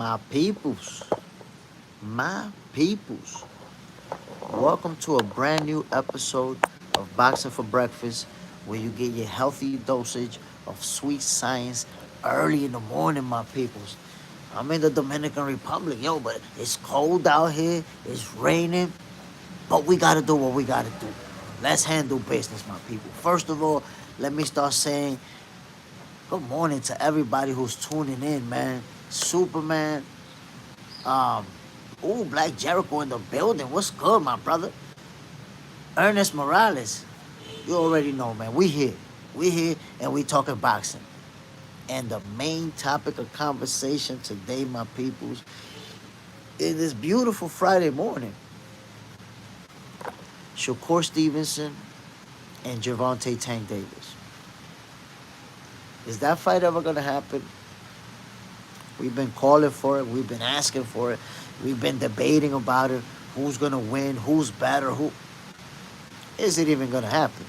My peoples, my peoples, welcome to a brand new episode of Boxing for Breakfast, where you get your healthy dosage of sweet science early in the morning, my peoples. I'm in the Dominican Republic, yo, but it's cold out here, it's raining, but we gotta do what we gotta do. Let's handle business, my people. First of all, let me start saying good morning to everybody who's tuning in, man. Superman, Um, Black Jericho in the building. What's good, my brother? Ernest Morales. You already know, man. We here. We here and we talking boxing. And the main topic of conversation today, my peoples, in this beautiful Friday morning, Shakur Stevenson and Gervonta Tank Davis. Is that fight ever gonna happen? We've been calling for it. We've been asking for it. We've been debating about it. Who's gonna win? Who's better? Who is it even gonna happen?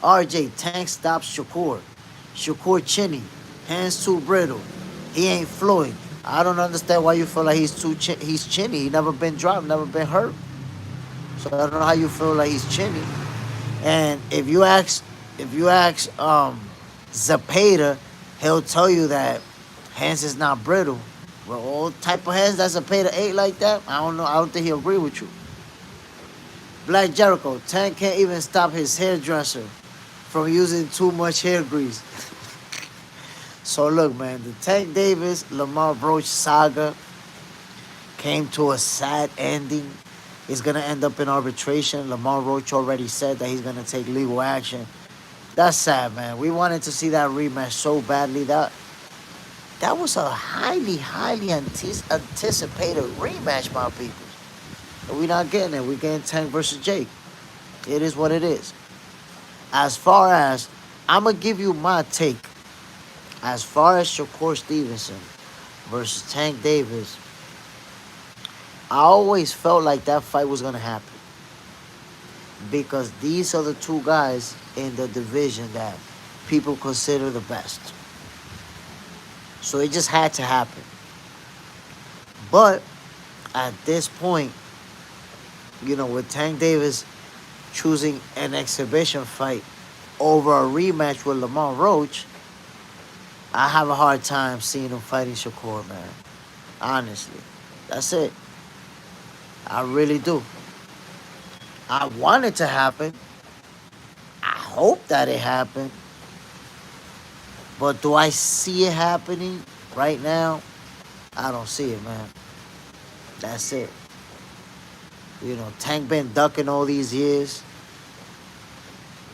RJ Tank stops Shakur. Shakur chinny, hands too brittle. He ain't Floyd. I don't understand why you feel like he's chinny. He never been dropped, never been hurt. So I don't know how you feel like he's chinny. And if you ask Zapata, he'll tell you that hands is not brittle. Well, all type of hands that Zapata ate like that, I don't know. I don't think he'll agree with you. Black Jericho, Tank can't even stop his hairdresser from using too much hair grease. So look, man, the Tank Davis Lamar Roach saga came to a sad ending. It's gonna end up in arbitration. Lamar Roach already said that he's gonna take legal action. That's sad, man. We wanted to see that rematch so badly. That was a highly anticipated rematch, my people. But we're not getting it. We're getting Tank versus Jake. It is what it is. As far as, I'm going to give you my take. As far as Shakur Stevenson versus Tank Davis, I always felt like that fight was going to happen. Because these are the two guys in the division that people consider the best. So it just had to happen. But at this point, with Tank Davis choosing an exhibition fight over a rematch with Lamar Roach, I have a hard time seeing him fighting Shakur, man. Honestly. That's it. I really do. I want it to happen. I hope that it happened. But do I see it happening right now? I don't see it, man. That's it. Tank been ducking all these years.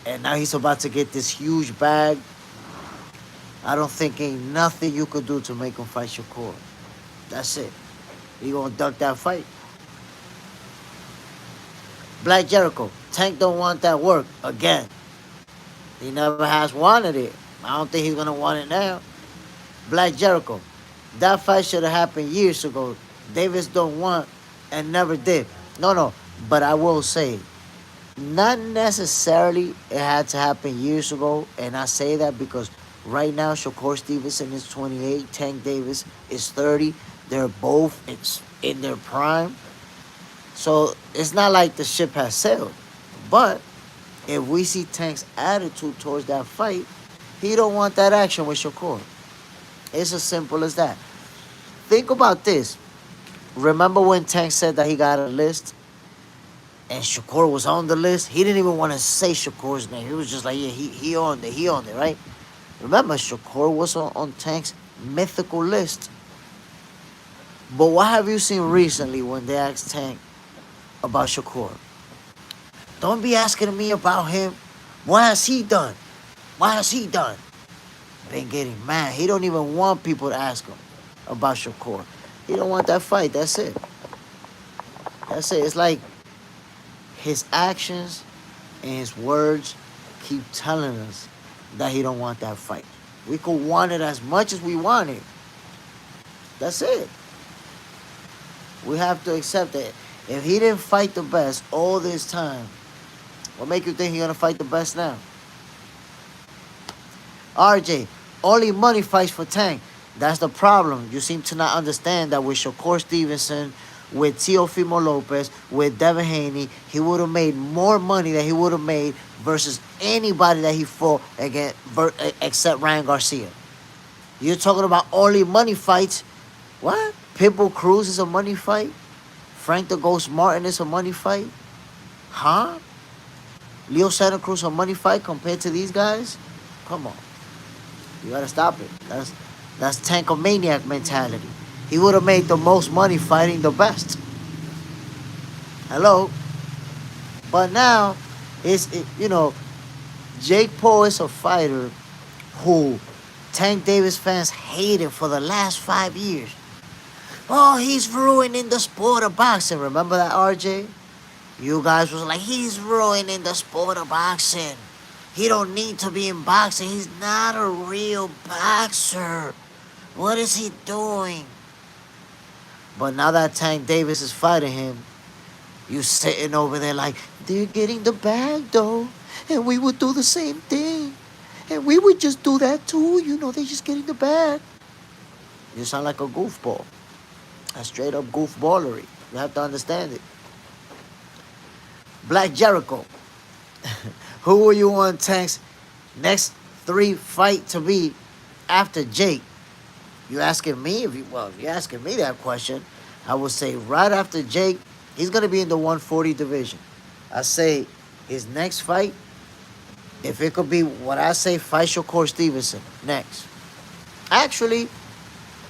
And now he's about to get this huge bag. I don't think ain't nothing you could do to make him fight Shakur. That's it. He gonna duck that fight. Black Jericho, Tank don't want that work again. He never has wanted it. I don't think he's gonna want it now. Black Jericho, that fight should have happened years ago. Davis don't want and never did. No, but I will say, not necessarily it had to happen years ago, and I say that because right now Shakur Stevenson is 28, Tank Davis is 30. They're both in their prime. So it's not like the ship has sailed. But if we see Tank's attitude towards that fight, he don't want that action with Shakur. It's as simple as that. Think about this. Remember when Tank said that he got a list and Shakur was on the list? He didn't even want to say Shakur's name. He was just like, yeah, he on there, right? Remember, Shakur was on Tank's mythical list. But what have you seen recently when they asked Tank about Shakur? Don't be asking me about him. What has he done? What has he done? Been getting mad. He don't even want people to ask him about Shakur. He don't want that fight. That's it. That's it. It's like his actions and his words keep telling us that he don't want that fight. We could want it as much as we want it. That's it. We have to accept that. If he didn't fight the best all this time, what make you think he's gonna fight the best now? RJ, only money fights for Tank. That's the problem. You seem to not understand that with Shakur Stevenson, with Teofimo Lopez, with Devin Haney, he would have made more money than he would have made versus anybody that he fought against, except Ryan Garcia. You're talking about only money fights. What? Pitbull Cruz is a money fight? Frank the Ghost Martin is a money fight? Huh? Leo Santa Cruz a money fight compared to these guys? Come on. You gotta stop it. That's Tankomaniac mentality. He would have made the most money fighting the best. Hello? But now, Jake Paul is a fighter who Tank Davis fans hated for the last 5 years. Oh, he's ruining the sport of boxing. Remember that, RJ? You guys was like, he's ruining the sport of boxing. He don't need to be in boxing. He's not a real boxer. What is he doing? But now that Tank Davis is fighting him, you sitting over there like, they're getting the bag though. And we would do the same thing. And we would just do that too. They're just getting the bag. You sound like a goofball. A straight up goofballery. You have to understand it. Black Jericho. Who will you want Tank's next 3 fight to be after Jake? You asking me? If you're asking me that question, I would say right after Jake, he's going to be in the 140 division. I say his next fight, if it could be what I say, fight Shakur Stevenson next. Actually,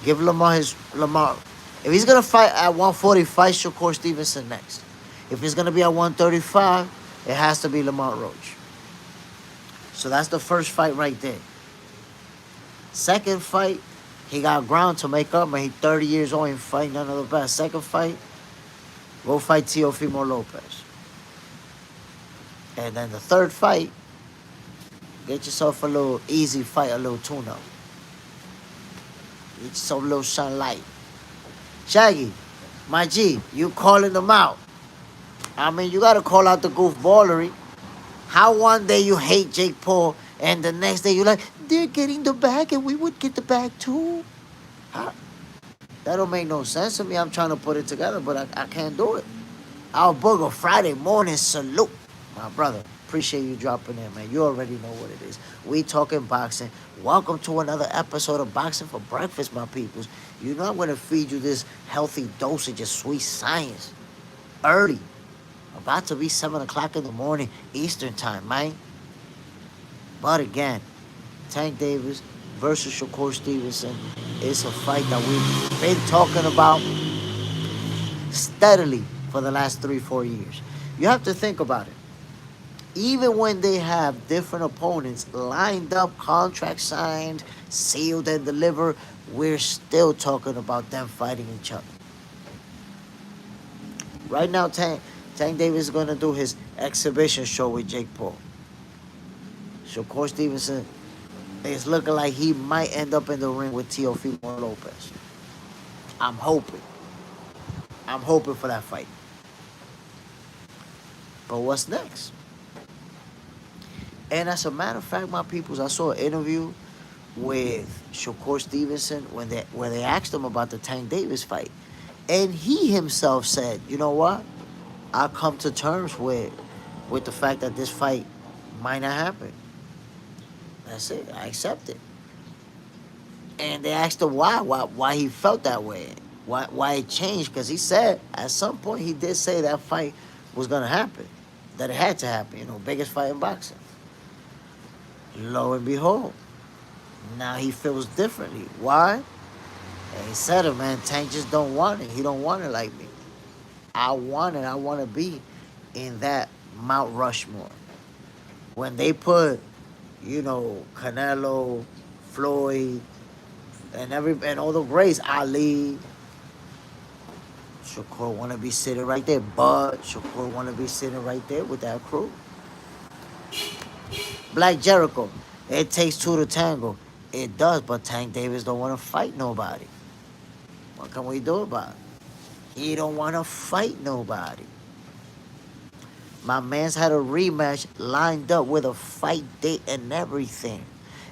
give Lamar If he's going to fight at 140, fight Shakur Stevenson next. If it's going to be at 135, it has to be Lamar Roach. So that's the first fight right there. Second fight, he got ground to make up, man. He's 30 years old and fighting none of the best. Second fight, go fight Teofimo Lopez. And then the third fight, get yourself a little easy fight, a little tune-up. Get yourself a little sunlight. Shaggy, my G, you calling them out. I mean, you got to call out the goofballery. How one day you hate Jake Paul and the next day you're like, they're getting the bag and we would get the bag too? That don't make no sense to me. I'm trying to put it together, but I can't do it. Our Booger Friday morning salute. My brother, appreciate you dropping in, man. You already know what it is. We talking boxing. Welcome to another episode of Boxing for Breakfast, my peoples. You know I'm going to feed you this healthy dosage of sweet science. Early. About to be 7 o'clock in the morning Eastern time, man. But again, Tank Davis versus Shakur Stevenson is a fight that we've been talking about steadily for the last 3-4 years. You have to think about it. Even when they have different opponents lined up, contract signed, sealed and delivered, we're still talking about them fighting each other. Right now, Tank Davis is going to do his exhibition show with Jake Paul. Shakur Stevenson is looking like he might end up in the ring with Teofimo Lopez. I'm hoping for that fight. But what's next? And as a matter of fact, my peoples, I saw an interview with Shakur Stevenson where they asked him about the Tank Davis fight. And he himself said, you know what? I come to terms with the fact that this fight might not happen. That's it. I accept it. And they asked him why he felt that way, why it changed, because he said at some point he did say that fight was gonna happen, that it had to happen. Biggest fight in boxing. Lo and behold, now he feels differently. Why? And he said it, man. Tank just don't want it. He don't want it like me. I want it. I want to be in that Mount Rushmore. When they put, Canelo, Floyd, and all the greats, Ali, Shakur want to be sitting right there. Bud, Shakur want to be sitting right there with that crew. Black Jericho, it takes 2 to tango. It does, but Tank Davis don't want to fight nobody. What can we do about it? He don't want to fight nobody. My man's had a rematch lined up with a fight date and everything.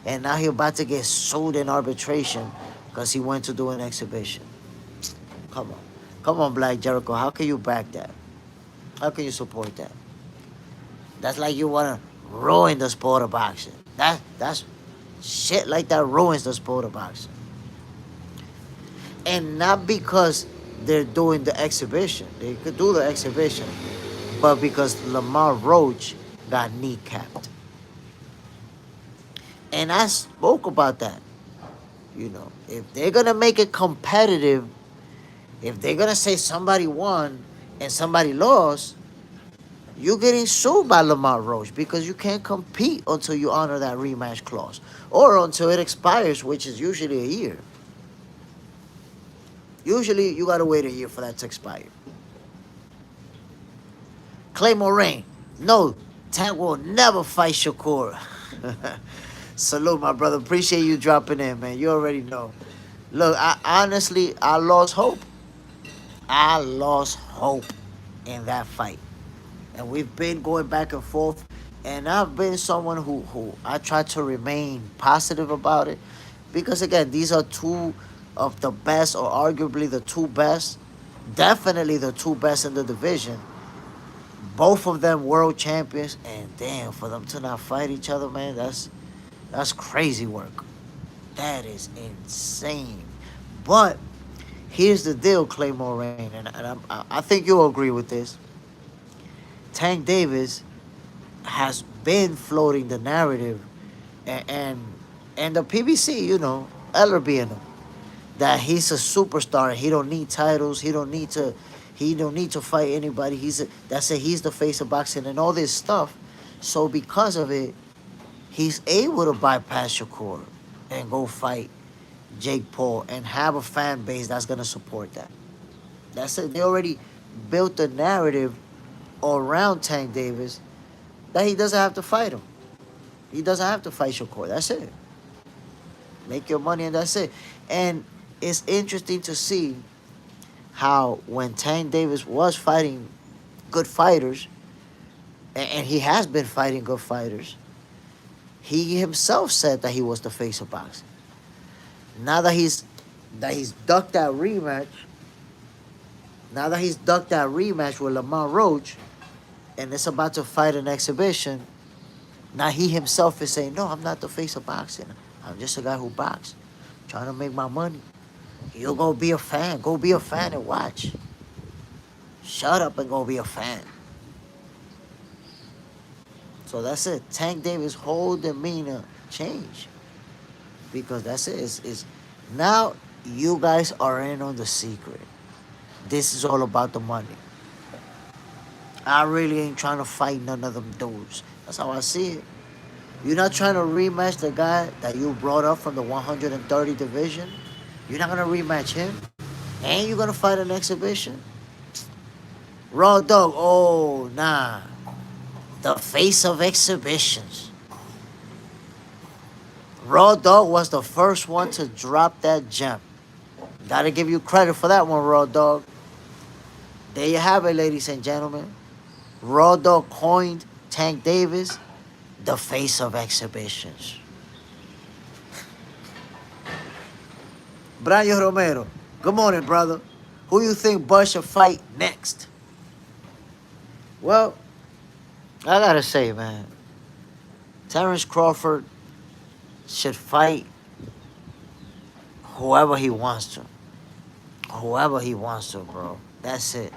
And now he about to get sued in arbitration because he went to do an exhibition. Come on. Come on, Black Jericho. How can you back that? How can you support that? That's like you want to ruin the sport of boxing. That's shit like that ruins the sport of boxing. And not because they're doing the exhibition. They could do the exhibition. But because Lamar Roach got kneecapped. And I spoke about that. You know, if they're going to make it competitive, if they're going to say somebody won and somebody lost, you're getting sued by Lamar Roach because you can't compete until you honor that rematch clause or until it expires, which is usually a year. Usually, you got to wait a year for that to expire. Claymore Rain. No, Tank will never fight Shakur. Salute, my brother. Appreciate you dropping in, man. You already know. Look, I lost hope. I lost hope in that fight. And we've been going back and forth. And I've been someone who I try to remain positive about it. Because, again, these are two of the best, or arguably the two best. Definitely the two best in the division. Both of them world champions. And, damn, for them to not fight each other, man, that's crazy work. That is insane. But here's the deal, Claymore Rain, and I think you'll agree with this. Tank Davis has been floating the narrative, and the PBC, you know, Eller being him, that he's a superstar. He don't need titles. He don't need to fight anybody. He's the face of boxing and all this stuff. So because of it, he's able to bypass Shakur and go fight Jake Paul and have a fan base that's gonna support that. That's it. They already built the narrative around Tank Davis that he doesn't have to fight him. He doesn't have to fight Shakur. That's it. Make your money and that's it. And it's interesting to see how when Tank Davis was fighting good fighters, and he has been fighting good fighters, he himself said that he was the face of boxing. Now that he's ducked that rematch, with Lamar Roach, and it's about to fight an exhibition, now he himself is saying, no, I'm not the face of boxing. I'm just a guy who boxes, trying to make my money. You go be a fan. Go be a fan and watch. Shut up and go be a fan. So that's it. Tank Davis' whole demeanor changed. Because that's it. It's now you guys are in on the secret. This is all about the money. I really ain't trying to fight none of them dudes. That's how I see it. You're not trying to rematch the guy that you brought up from the 130 division. You're not going to rematch him. And you're going to fight an exhibition. Raw Dog, oh, nah. The face of exhibitions. Raw Dog was the first one to drop that gem. Gotta give you credit for that one, Raw Dog. There you have it, ladies and gentlemen. Raw Dog coined Tank Davis the face of exhibitions. Brian Romero, good morning, brother. Who you think Bud should fight next? Well, I gotta say, man, Terence Crawford should fight whoever he wants to. Whoever he wants to, bro. That's it.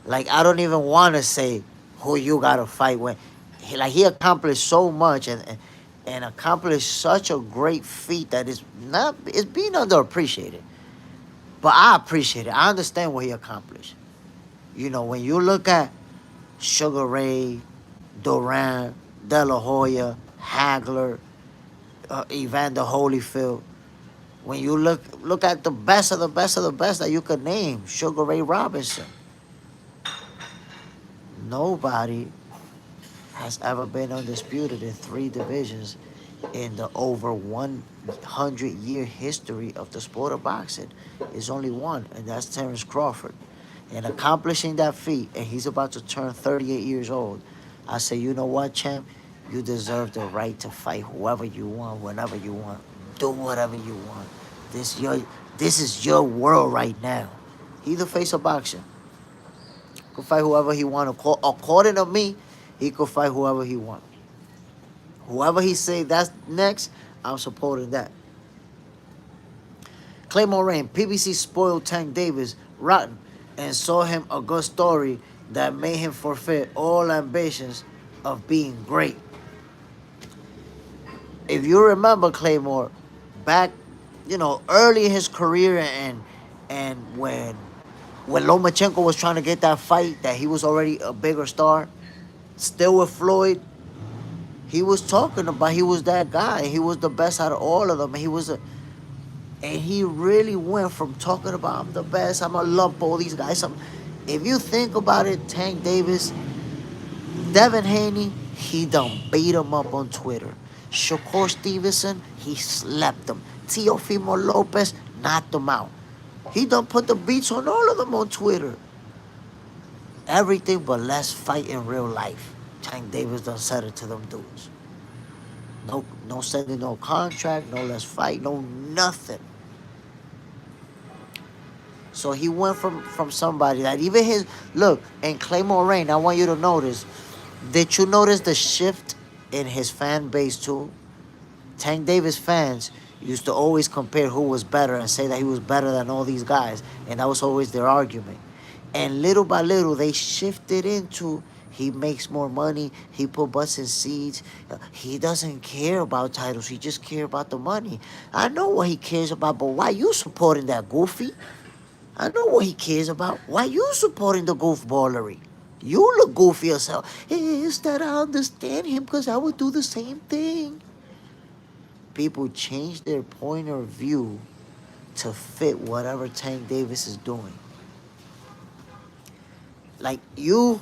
Like, I don't even want to say who you gotta fight with. He accomplished so much and accomplished such a great feat that it's being underappreciated. But I appreciate it. I understand what he accomplished. You know, when you look at Sugar Ray, Duran, De La Hoya, Hagler, Evander Holyfield, when you look at the best of the best of the best that you could name, Sugar Ray Robinson, nobody has ever been undisputed in 3 divisions in the over 100-year history of the sport of boxing. There's only one, and that's Terence Crawford. And accomplishing that feat, and he's about to turn 38 years old, I say, you know what, champ? You deserve the right to fight whoever you want, whenever you want. Do whatever you want. This your this is your world right now. He the face of boxing. Could fight whoever he want. According to me, he could fight whoever he want. Whoever he say that's next, I'm supporting that. Claymore Rain, PBC spoiled Tank Davis rotten and saw him a good story that made him forfeit all ambitions of being great. If you remember Claymore, back, early in his career and when Lomachenko was trying to get that fight, that he was already a bigger star, still with Floyd, he was talking about he was that guy. He was the best out of all of them. And he really went from talking about I'm the best, I'm gonna lump all these guys. If you think about it, Tank Davis, Devin Haney, he done beat him up on Twitter. Shakur Stevenson, he slept him. Teofimo Lopez knocked him out. He done put the beats on all of them on Twitter. Everything but let's fight in real life. Tank Davis done said it to them dudes. No sending no contract, no let's fight, no nothing. So he went from somebody that even his look and Claymore Rain. I want you to notice. Did you notice the shift in his fan base too? Tank Davis fans used to always compare who was better and say that he was better than all these guys, and that was always their argument. And little by little, they shifted into he makes more money, he put butts in seats, he doesn't care about titles, he just cares about the money. I know what he cares about, but why you supporting that goofy? I know what he cares about. Why you supporting the goofballery? You look goofy yourself. It's that I understand him because I would do the same thing. People change their point of view to fit whatever Tank Davis is doing. Like, you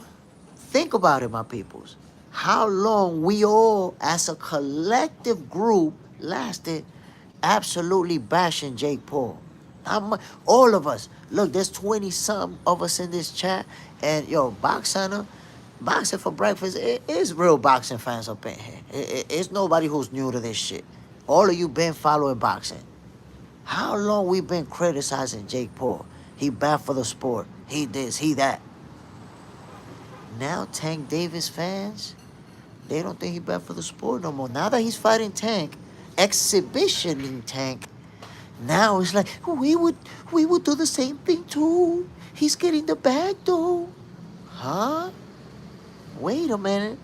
think about it, my peoples. How long we all, as a collective group, lasted absolutely bashing Jake Paul. All of us. Look, there's 20-something of us in this chat. And, Boxing for Breakfast, it is real boxing fans up in here. It's nobody who's new to this shit. All of you been following boxing. How long we been criticizing Jake Paul? He bad for the sport. He this, he that. Now Tank Davis fans, they don't think he bad for the sport no more. Now that he's fighting Tank, exhibitioning Tank, now it's like, we would do the same thing too. He's getting the bag though. Huh? Wait a minute.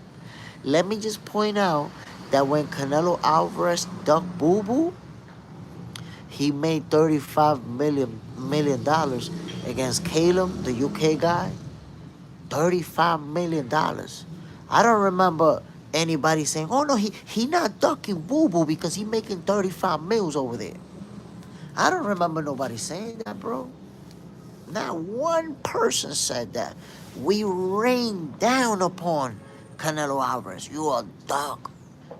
Let me just point out that when Canelo Alvarez ducked Boo Boo, he made $35 million against Caleb, the UK guy. $35 million. I don't remember anybody saying, oh no, he not ducking Boo Boo because he making 35 mils over there. I don't remember nobody saying that, bro. Not one person said that. We rained down upon Canelo Alvarez. You a duck.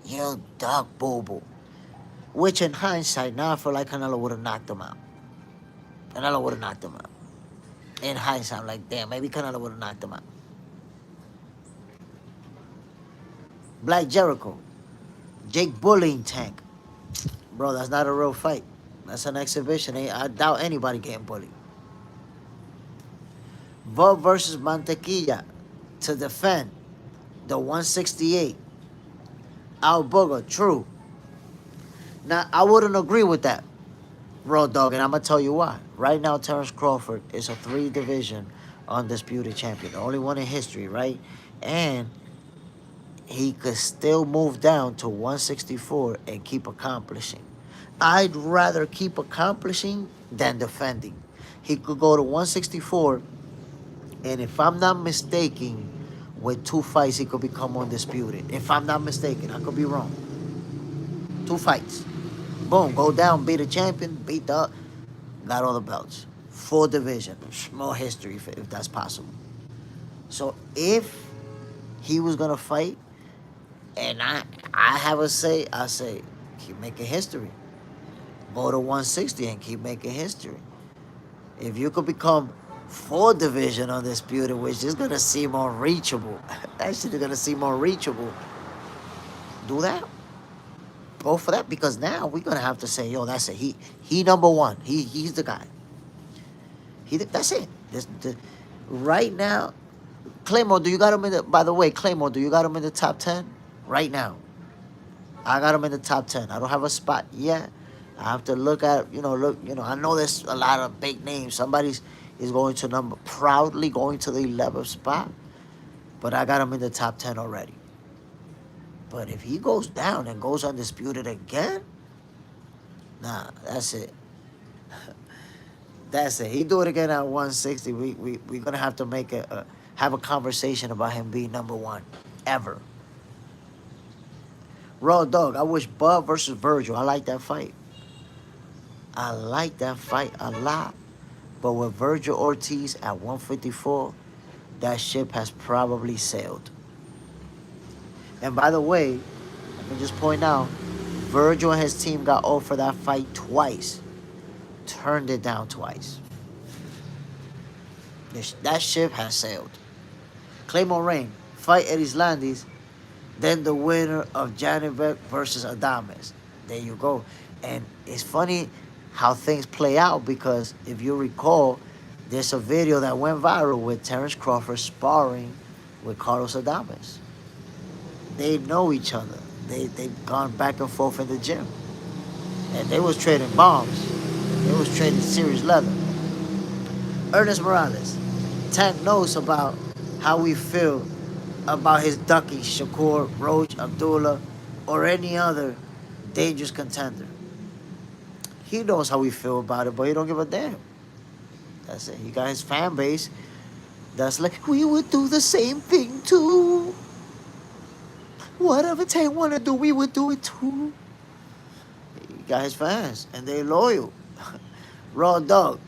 You duck, Boo Boo. Which in hindsight, now I feel like Canelo would have knocked him out. Canelo would have knocked him out. In hindsight, I'm like, damn, maybe Canelo would have knocked him out. Black Jericho. Jake bullying Tank. Bro, that's not a real fight. That's an exhibition. I doubt anybody getting bullied. Vub versus Mantequilla to defend the 168. Al Booger, true. Now, I wouldn't agree with that, Road Dogg, and I'm going to tell you why. Right now, Terence Crawford is a 3-division undisputed champion. The only one in history, right? And he could still move down to 164 and keep accomplishing. I'd rather keep accomplishing than defending. He could go to 164, and if I'm not mistaken, with 2 fights, he could become undisputed. If I'm not mistaken, I could be wrong. 2 fights. Boom, go down, be the champion, beat the, got all the belts. 4 division, more history if that's possible. So if he was gonna fight, and I have a say, I say, keep making history. Go to 160 and keep making history. If you could become 4 division undisputed, which is gonna seem unreachable, that shit is gonna seem unreachable, do that. go for that because now we're gonna have to say, yo, that's it. He number one. He's the guy. That's it. Right now, Claymore, do you got him in the? By the way, Claymore, do you got him in the top 10 right now? I got him in the top 10. I don't have a spot yet. I have to look at, I know there's a lot of big names. Somebody's is going to proudly going to the 11th spot, but I got him in the top 10 already. But if he goes down and goes undisputed again, nah, that's it. That's it. He do it again at 160. We're gonna have to have a conversation about him being number one ever. Raw Dog, I wish Bud versus Virgil. I like that fight. I like that fight a lot. But with Virgil Ortiz at 154, that ship has probably sailed. And by the way, let me just point out, Virgil and his team got offered that fight twice. Turned it down twice. That ship has sailed. Claymore Rain, fight Eddie Landis, then the winner of Janibek versus Adames. There you go. And it's funny how things play out because if you recall, there's a video that went viral with Terence Crawford sparring with Carlos Adames. They know each other. They've gone back and forth in the gym. And they was trading bombs. They was trading serious leather. Ernest Morales. Tank knows about how we feel about his ducking Shakur, Roach, Abdullah, or any other dangerous contender. He knows how we feel about it, but he don't give a damn. That's it. He got his fan base that's like, we would do the same thing too. Whatever Tank want to do, we would do it too. He got his fans, and they loyal. Raw Dog.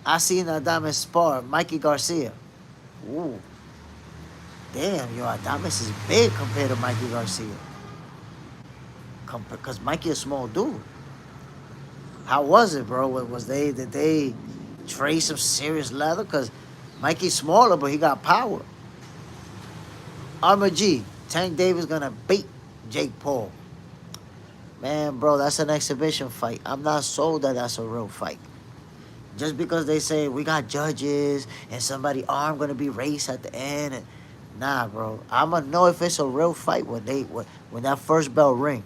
I seen Adames spar Mikey Garcia. Ooh. Damn, yo, Adames is big compared to Mikey Garcia. Because Mikey a small dude. How was it, bro? Did they trade some serious leather? Because Mikey's smaller, but he got power. Armor G. Tank Davis gonna beat Jake Paul. Man, bro, that's an exhibition fight. I'm not sold that that's a real fight. Just because they say we got judges and somebody arm gonna be raced at the end, and nah, bro. I'ma know if it's a real fight when that first bell ring.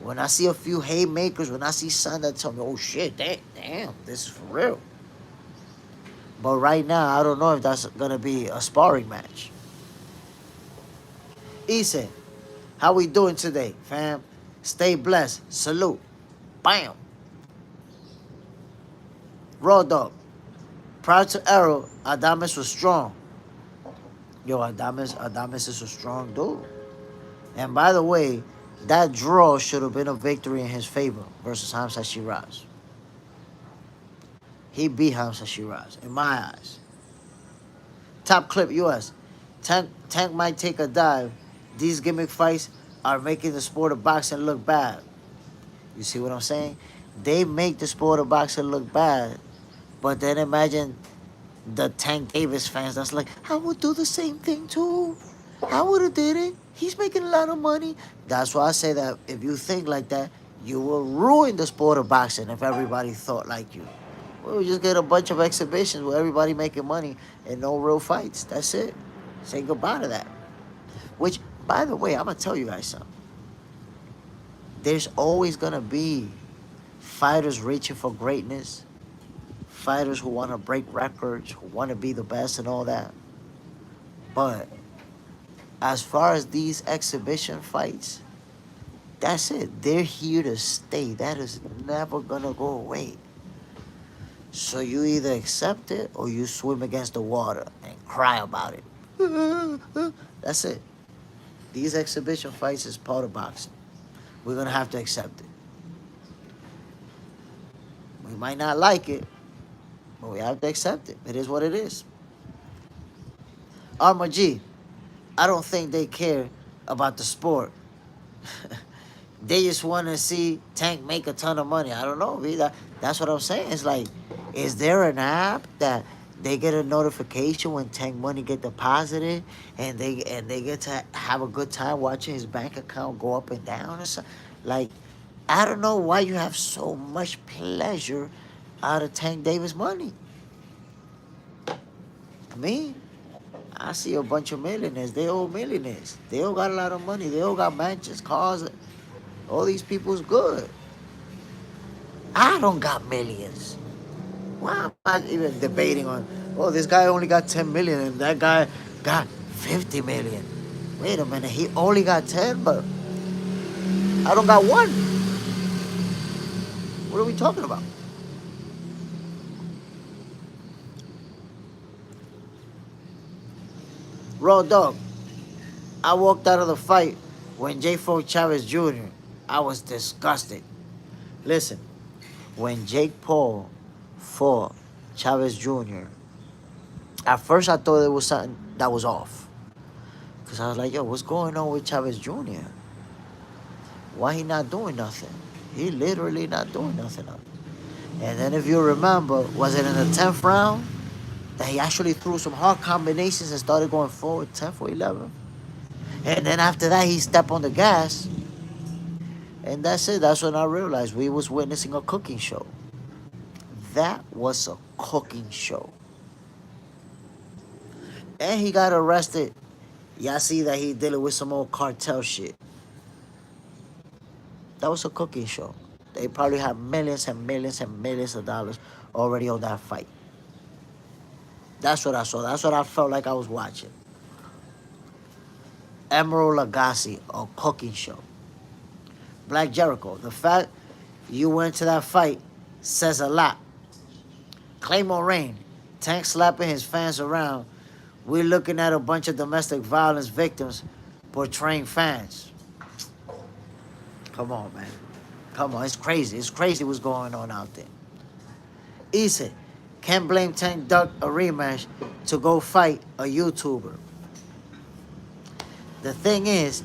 When I see a few haymakers, when I see something that tell me, oh shit, damn, this is for real. But right now, I don't know if that's gonna be a sparring match. Issa, how we doing today, fam? Stay blessed. Salute. Bam. Raw Dog. Prior to Errol, Adames was strong. Yo, Adames is a strong dude. And by the way, that draw should have been a victory in his favor versus Hamza Shiraz. He beat Hamza Shiraz, in my eyes. Top Clip US. Tank might take a dive. These gimmick fights are making the sport of boxing look bad. You see what I'm saying? They make the sport of boxing look bad. But then imagine the Tank Davis fans that's like, I would do the same thing too. I would have did it. He's making a lot of money. That's why I say that if you think like that, you will ruin the sport of boxing if everybody thought like you. We'll just get a bunch of exhibitions where everybody making money and no real fights. That's it. Say goodbye to that. Which, by the way, I'm going to tell you guys something. There's always going to be fighters reaching for greatness, fighters who want to break records, who want to be the best and all that. But as far as these exhibition fights, that's it. They're here to stay. That is never going to go away. So you either accept it or you swim against the water and cry about it. That's it. These exhibition fights is part of boxing. We're going to have to accept it. We might not like it, but we have to accept it. It is what it is. Armor G, I don't think they care about the sport. They just want to see Tank make a ton of money. I don't know. That's what I'm saying. It's like, is there an app that they get a notification when Tank money get deposited and they get to have a good time watching his bank account go up and down or something? Like, I don't know why you have so much pleasure out of Tank Davis money. Me, I see a bunch of millionaires. They all millionaires. They all got a lot of money. They all got mansions, cars. All these people's good. I don't got millions. Why am I even debating on, oh, this guy only got 10 million and that guy got 50 million? Wait a minute, he only got 10, but I don't got one. What are we talking about? Raw dog, I walked out of the fight when J. Ford Chavez Jr., I was disgusted. Listen, when Jake Paul fought Chavez Jr., at first I thought it was something that was off. Because I was like, yo, what's going on with Chavez Jr.? Why he not doing nothing? He literally not doing nothing. And then if you remember, was it in the 10th round that he actually threw some hard combinations and started going forward, 10th or 11th? And then after that, he stepped on the gas. And that's it. That's when I realized we was witnessing a cooking show. That was a cooking show. And he got arrested. Y'all see that he dealing with some old cartel shit. That was a cooking show. They probably had millions and millions and millions of dollars already on that fight. That's what I saw. That's what I felt like I was watching. Emerald Lagasse, a cooking show. Black Jericho, the fact you went to that fight says a lot. Claymore Rain, Tank slapping his fans around. We're looking at a bunch of domestic violence victims portraying fans. Come on, man. Come on, it's crazy. It's crazy what's going on out there. Issa, can't blame Tank Duck a rematch to go fight a YouTuber. The thing is,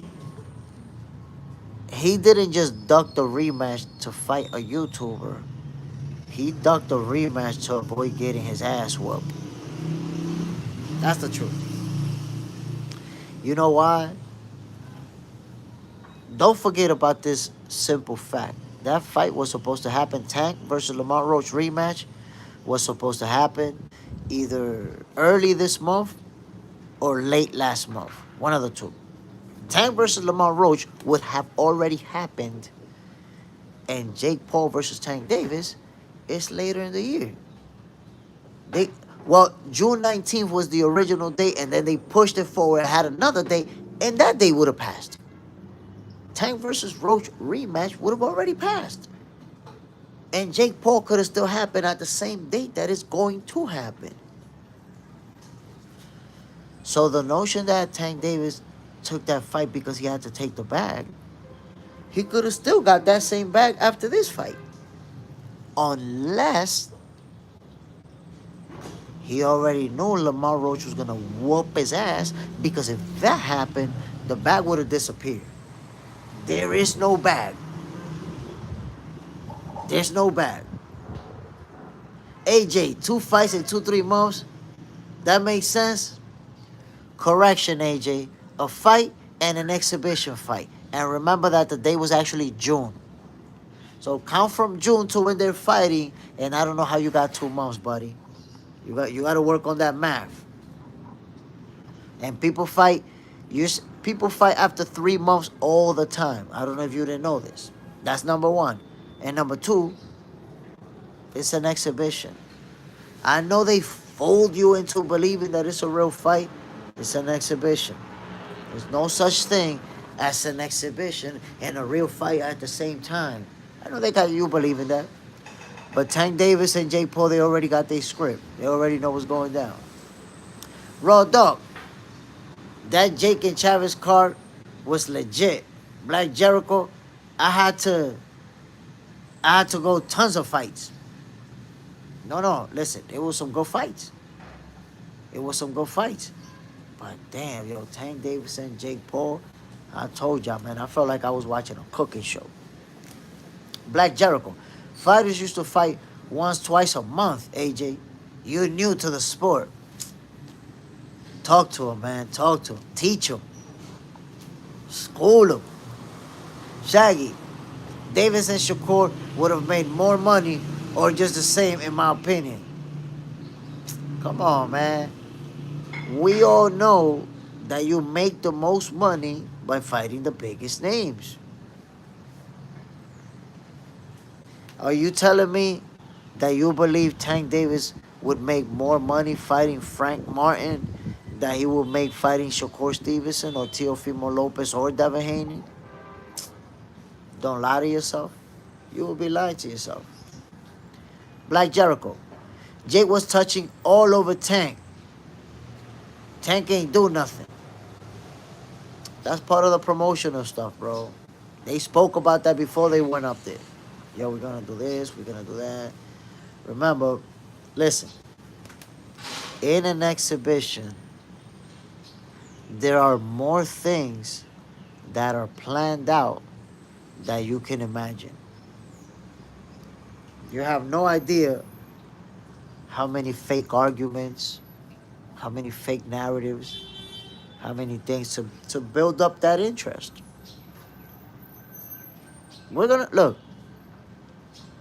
he didn't just duck the rematch to fight a YouTuber. He ducked the rematch to avoid getting his ass whooped. That's the truth. You know why? Don't forget about this simple fact. That fight was supposed to happen, Tank versus Lamont Roach rematch, was supposed to happen either early this month or late last month. One of the two. Tank versus Lamont Roach would have already happened, and Jake Paul versus Tank Davis is later in the year. June 19th was the original date, and then they pushed it forward, had another date, and that day would have passed. Tank versus Roach rematch would have already passed. And Jake Paul could have still happened at the same date that it's going to happen. So the notion that Tank Davis took that fight because he had to take the bag, he could have still got that same bag after this fight. Unless he already knew Lamar Roach was going to whoop his ass, because if that happened, the bag would have disappeared. There is no bag. There's no bag. AJ, 2 fights in 2-3 months. That makes sense? Correction, AJ. A fight and an exhibition fight. And remember that the day was actually June. So count from June to when they're fighting, and I don't know how you got 2 months, buddy. You got to work on that math. And people fight after 3 months all the time. I don't know if you didn't know this. That's number one. And number two, it's an exhibition. I know they fooled you into believing that it's a real fight. It's an exhibition. There's no such thing as an exhibition and a real fight at the same time. I know they got you believing that. But Tank Davis and Jake Paul, they already got their script. They already know what's going down. Raw dog, that Jake and Chavez card was legit. Black Jericho, I had to go tons of fights. No, listen, it was some good fights. But damn, yo, Tank Davis and Jake Paul, I told y'all, man, I felt like I was watching a cooking show. Black Jericho, fighters used to fight once, twice a month, AJ. You're new to the sport. Talk to him, man. Talk to him. Teach him. School him. Shaggy, Davis and Shakur would have made more money or just the same, in my opinion. Come on, man. We all know that you make the most money by fighting the biggest names. Are you telling me that you believe Tank Davis would make more money fighting Frank Martin than he would make fighting Shakur Stevenson or Teofimo Lopez or Devin Haney? Don't lie to yourself. You will be lying to yourself. Black Jericho. Jake was touching all over Tank. Tank ain't do nothing. That's part of the promotional stuff, bro. They spoke about that before they went up there. Yo, we're gonna do this, we're gonna do that. Remember, listen, in an exhibition, there are more things that are planned out that you can imagine. You have no idea how many fake arguments, how many fake narratives, how many things to build up that interest. We're gonna look,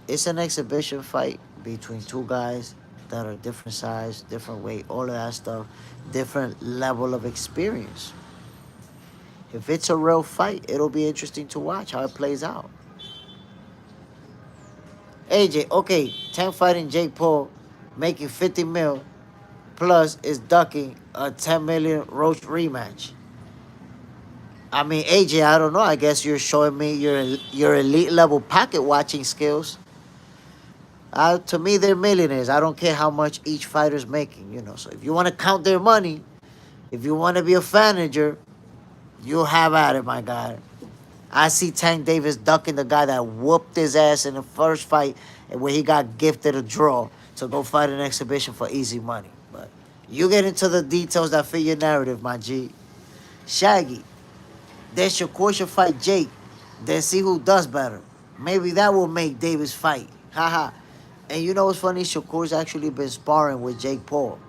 it's an exhibition fight between two guys that are different size, different weight, all of that stuff, different level of experience. If it's a real fight, it'll be interesting to watch how it plays out. AJ, okay, Tank fighting Jake Paul, making 50 mil, plus is ducking a 10 million Roach rematch. I mean, AJ, I don't know. I guess you're showing me your elite level pocket watching skills. To me, they're millionaires. I don't care how much each fighter's making, you know. So if you want to count their money, if you want to be a manager, you'll have at it, my guy. I see Tank Davis ducking the guy that whooped his ass in the first fight and where he got gifted a draw to go fight an exhibition for easy money. But you get into the details that fit your narrative, my G. Shaggy, then Shakur should fight Jake, then see who does better. Maybe that will make Davis fight. Haha. And you know what's funny? Shakur's actually been sparring with Jake Paul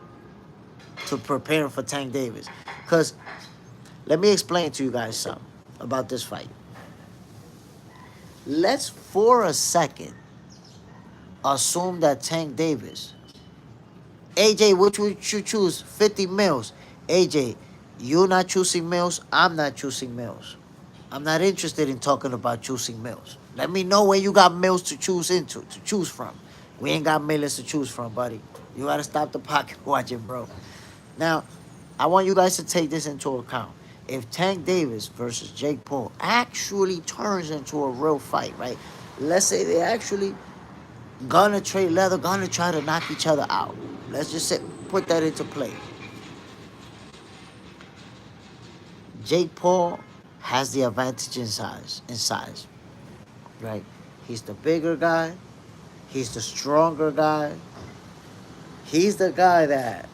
to prepare him for Tank Davis. Because let me explain to you guys something about this fight. Let's for a second assume that Tank Davis, AJ, which would you choose? 50 mils. AJ, you're not choosing mils. I'm not choosing mils. I'm not interested in talking about choosing mils. Let me know when you got mils to choose from. We ain't got millions to choose from, buddy. You gotta stop the pocket watching, bro. Now, I want you guys to take this into account. If Tank Davis versus Jake Paul actually turns into a real fight, right? Let's say they actually gonna trade leather, gonna try to knock each other out. Let's just put that into play. Jake Paul has the advantage in size, right? He's the bigger guy. He's the stronger guy. He's the guy that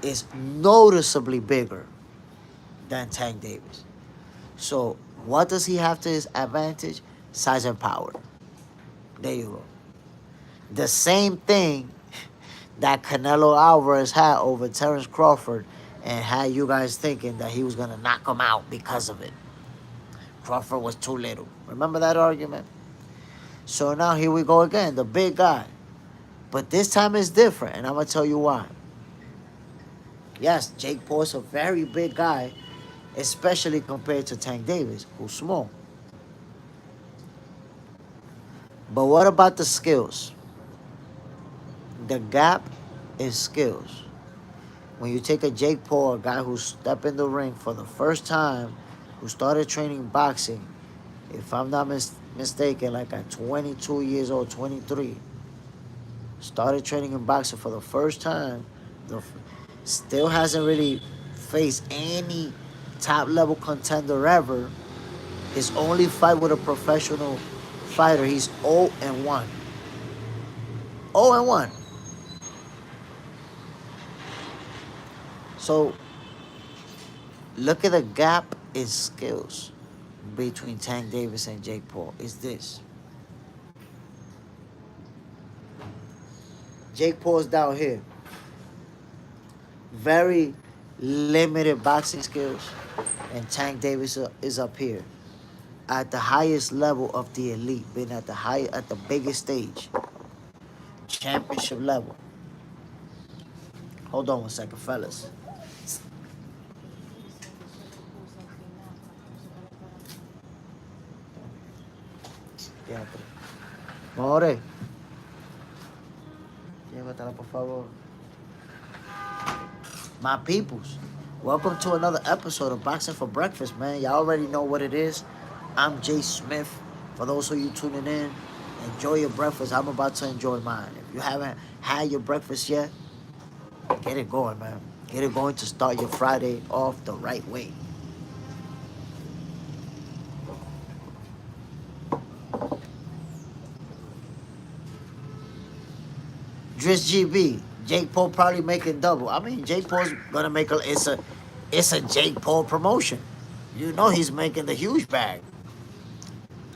is noticeably bigger than Tank Davis. So what does he have to his advantage? Size and power. There you go. The same thing that Canelo Alvarez had over Terence Crawford and had you guys thinking that he was going to knock him out because of it. Crawford was too little. Remember that argument? So now here we go again, the big guy. But this time it's different, and I'm going to tell you why. Yes, Jake Paul is a very big guy, especially compared to Tank Davis, who's small. But what about the skills? The gap is skills. When you take a Jake Paul, a guy who stepped in the ring for the first time, who started training boxing, if I'm not mistaken, like at 22 years old, 23, started training in boxing for the first time, still hasn't really faced any top-level contender ever. His only fight with a professional fighter, he's 0-1. 0-1. So, look at the gap in skills between Tank Davis and Jake Paul. Is this. Jake Paul's down here. Very limited boxing skills. And Tank Davis is up here. at the highest level of the elite, been at the biggest stage, championship level. Hold on one second, fellas. Yeah, More, llévatela por favor. My peoples, welcome to another episode of Boxing for Breakfast, man. Y'all already know what it is. I'm Jay Smith. For those of you tuning in, enjoy your breakfast. I'm about to enjoy mine. If you haven't had your breakfast yet, get it going, man. Get it going to start your Friday off the right way. Driss GB, Jake Paul probably making double. I mean, Jake Paul's gonna make it's a Jake Paul promotion. You know he's making the huge bag.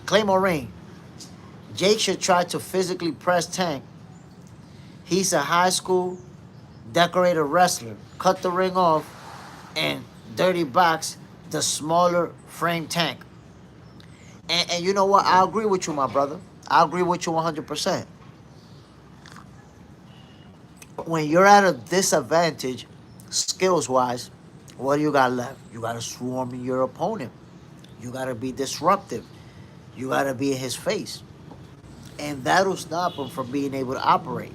Claymore Rain, Jake should try to physically press Tank. He's a high school decorated wrestler. Cut the ring off and dirty box the smaller frame Tank. And you know what? I agree with you, my brother. I agree with you 100%. When you're at a disadvantage, skills wise, what do you got left? You got to swarm your opponent. You got to be disruptive. You got to be in his face. And that'll stop him from being able to operate.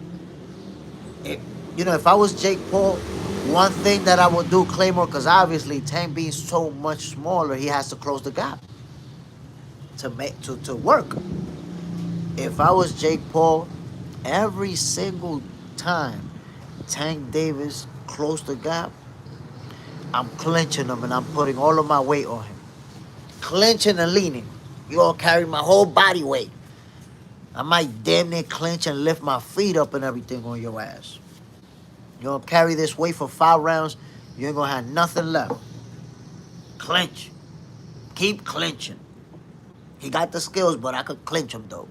If, if I was Jake Paul, one thing that I would do, Claymore, because obviously Tank being so much smaller, he has to close the gap to work. If I was Jake Paul, every single time Tank Davis closed the gap, I'm clinching him and I'm putting all of my weight on him. Clinching and leaning. You all carry my whole body weight. I might damn near clinch and lift my feet up and everything on your ass. You gonna carry this weight for 5 rounds, you ain't gonna have nothing left. Clinch. Keep clinching. He got the skills, but I could clinch him though.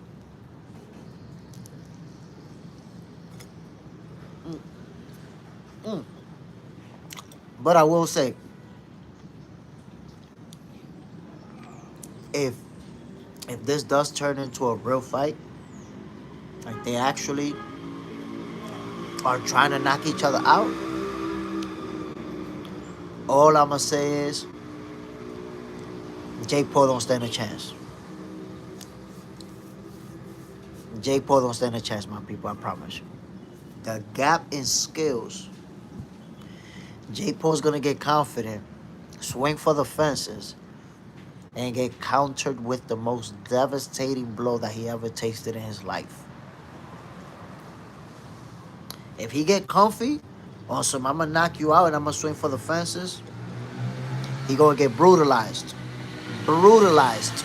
But I will say, if this does turn into a real fight, like they actually are trying to knock each other out, all I'ma say is Jake Paul don't stand a chance. Jake Paul don't stand a chance, my people, I promise you. The gap in skills, Jake Paul's gonna get confident, swing for the fences, and get countered with the most devastating blow that he ever tasted in his life. If he get comfy on some, I'm gonna knock you out and I'm gonna swing for the fences, he gonna get brutalized. Brutalized.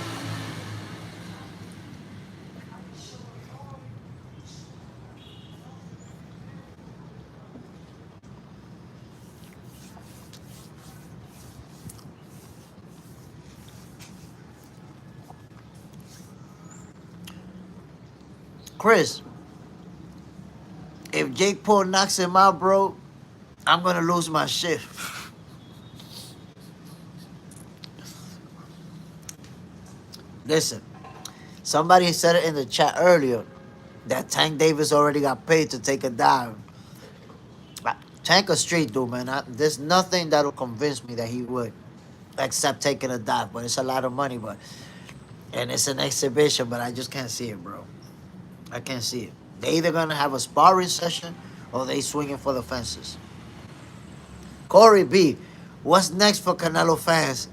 Chris, if Jake Paul knocks him out, bro, I'm gonna lose my shit. Listen, somebody said it in the chat earlier that Tank Davis already got paid to take a dive. Tank a street dude, man. There's nothing that'll convince me that he would, except taking a dive. But it's a lot of money, and it's an exhibition, but I just can't see it, bro. I can't see it. They either gonna have a sparring session or they swinging for the fences. Corey B, what's next for Canelo fans?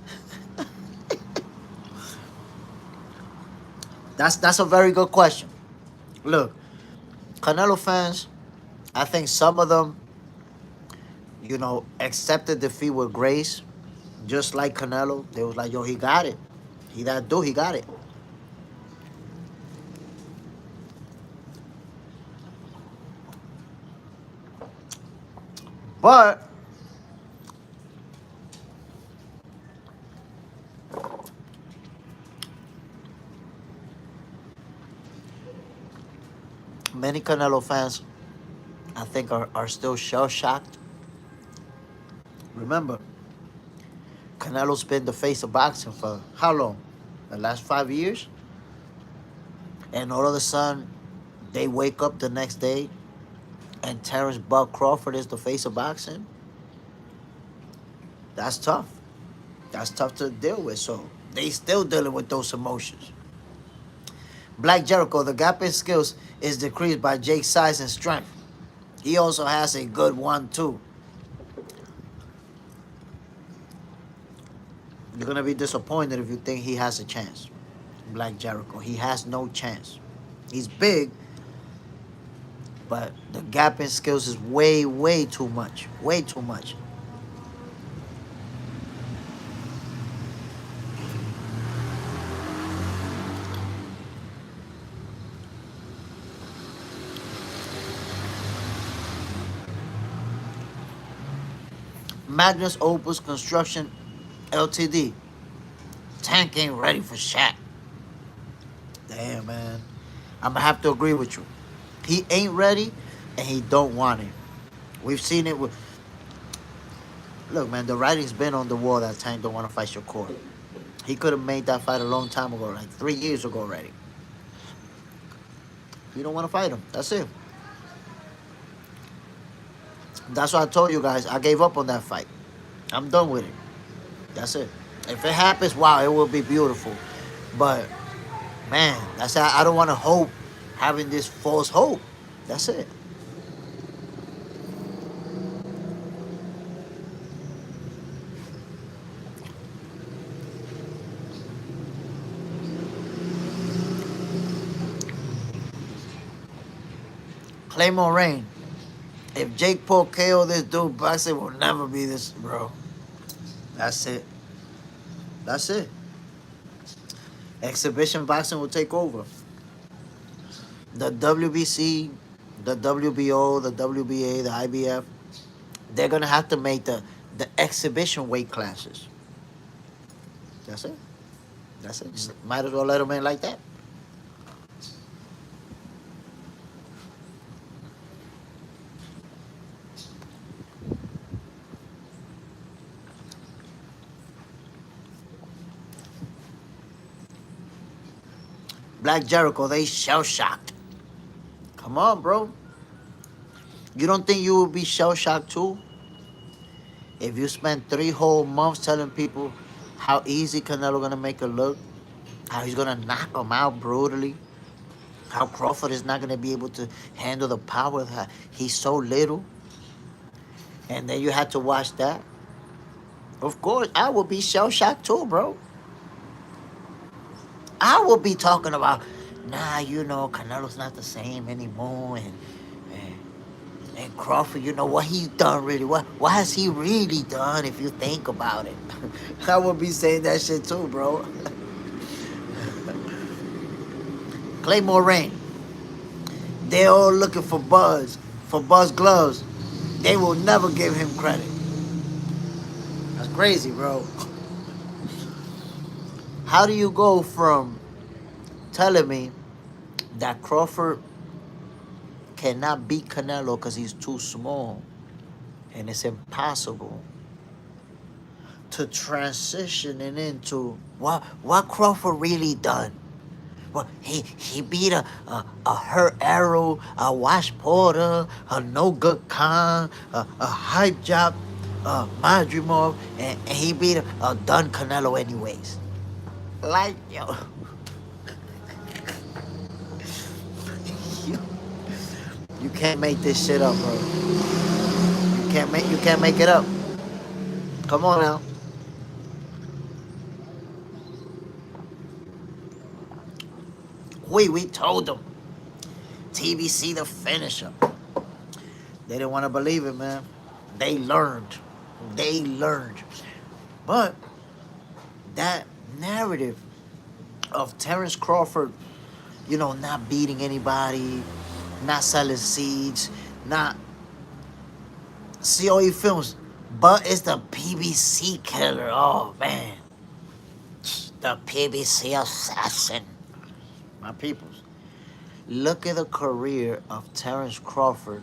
That's a very good question. Look, Canelo fans, I think some of them, accepted defeat with grace, just like Canelo. They was like, yo, he got it. He that dude, he got it. But many Canelo fans, I think, are still shell-shocked. Remember, Canelo's been the face of boxing for how long? the last 5 years, and all of a sudden they wake up the next day and Terence Buck Crawford is the face of boxing. That's tough. That's tough to deal with. So they still dealing with those emotions. Black Jericho, the gap in skills is decreased by Jake's size and strength. He also has a good 1-2. You're gonna be disappointed if you think he has a chance. Black Jericho, he has no chance. He's big, but the gap in skills is way, way too much. Way too much. Magnus Opus Construction Ltd. Tank ain't ready for Shaq. Damn, man. I'm gonna have to agree with you. He ain't ready, and he don't want it. We've seen it with. Look, man, the writing's been on the wall that Tank don't want to fight Shakur. He could have made that fight a long time ago, like 3 years ago already. He don't want to fight him. That's it. That's why I told you guys I gave up on that fight. I'm done with it. That's it. If it happens, wow, it will be beautiful. But man, that's how I don't want to hope, having this false hope. That's it. Claymore Rain. If Jake Paul KO this dude, boxing will never be this, bro. That's it. That's it. Exhibition boxing will take over. The WBC, the WBO, the WBA, the IBF, they're gonna have to make the exhibition weight classes. That's it. That's it. Just might as well let them in like that. Black Jericho, they shell shocked. Come on, bro. You don't think you will be shell shocked too? If you spend 3 whole months telling people how easy Canelo gonna make it look, how he's gonna knock him out brutally, how Crawford is not gonna be able to handle the power, he's so little, and then you had to watch that. Of course, I will be shell shocked too, bro. I will be talking about, nah, Canelo's not the same anymore, and Crawford, what he's done really. What has he really done if you think about it? I will be saying that shit too, bro. Claymore Rain. They're all looking for Buzz Gloves. They will never give him credit. That's crazy, bro. How do you go from telling me that Crawford cannot beat Canelo because he's too small and it's impossible, to transitioning into what Crawford really done? Well, he beat a Hurt Arrow, a Wash Porter, a No Good Khan, a Hype Job, Madrimov, and he beat a done Canelo anyways. Like, yo. You can't make this shit up, bro. You can't make it up. Come on now. We told them. TBC the finisher. They didn't want to believe it, man. They learned. But that narrative of Terence Crawford, not beating anybody, not selling seeds, not COE films, but it's the PBC killer. Oh, man. The PBC assassin. My peoples. Look at the career of Terence Crawford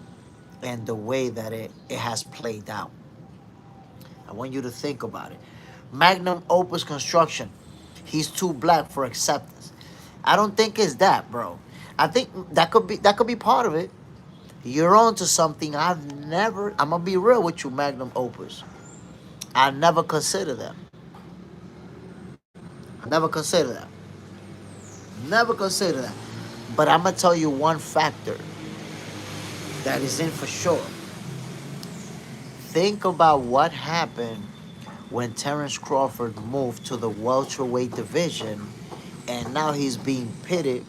and the way that it has played out. I want you to think about it. Magnum Opus Construction. He's too black for acceptance. I don't think it's that, bro. I think that could be part of it. You're on to something. I'm gonna be real with you, Magnum Opus. I never consider that. I never consider that. Never consider that. But I'm gonna tell you one factor that is in for sure. Think about what happened when Terence Crawford moved to the welterweight division, and now he's being pitted,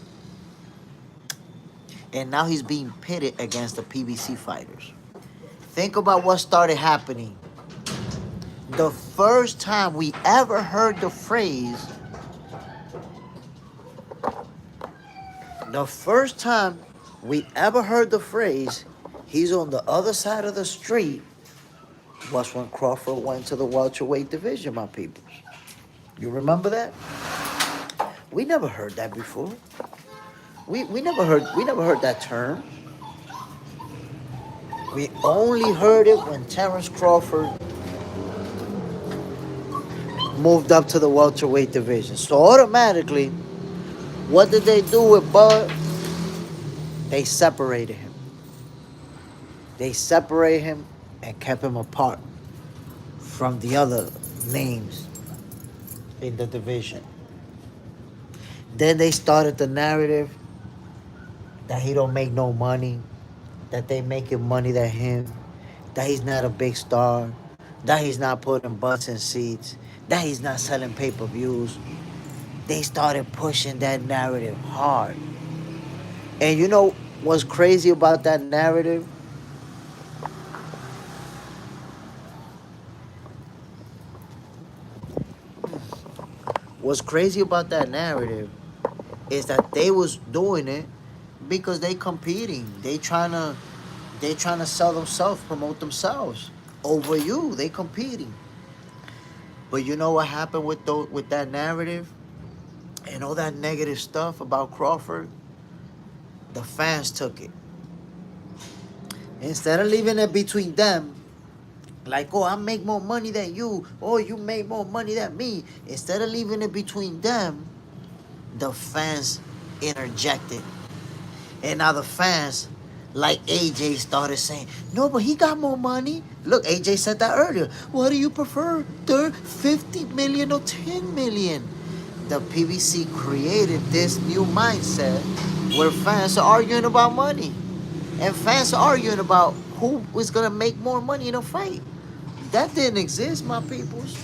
against the PBC fighters. Think about what started happening. The first time we ever heard the phrase, he's on the other side of the street, was when Crawford went to the welterweight division, my people. You remember that? We never heard that before. We never heard that term. We only heard it when Terence Crawford moved up to the welterweight division. So automatically, what did they do with Bud? They separated him. They separated him and kept him apart from the other names in the division. Then they started the narrative that he don't make no money, that they making money than him, that he's not a big star, that he's not putting butts in seats, that he's not selling pay-per-views. They started pushing that narrative hard. And you know what's crazy about that narrative? What's crazy about that narrative is that they was doing it because they competing. They trying to sell themselves, promote themselves over you. They competing. But you know what happened with that narrative and all that negative stuff about Crawford? The fans took it. Instead of leaving it between them, like, oh, I make more money than you, or you make more money than me. Instead of leaving it between them, the fans interjected. And now the fans, like AJ, started saying, no, but he got more money. Look, AJ said that earlier. What do you prefer, 50 million or 10 million? The PBC created this new mindset where fans are arguing about money. And fans are arguing about who is going to make more money in a fight. That didn't exist, my peoples.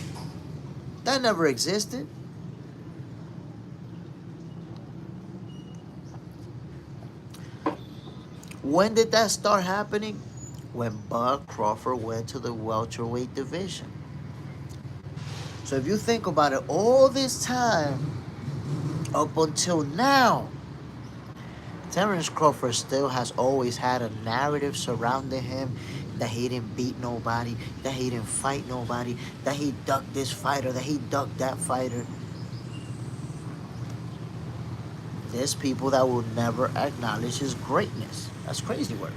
That never existed. When did that start happening? When Bud Crawford went to the welterweight division. So if you think about it, all this time, up until now, Terence Crawford still has always had a narrative surrounding him that he didn't beat nobody, that he didn't fight nobody, that he ducked this fighter, that he ducked that fighter. There's people that will never acknowledge his greatness. That's crazy work.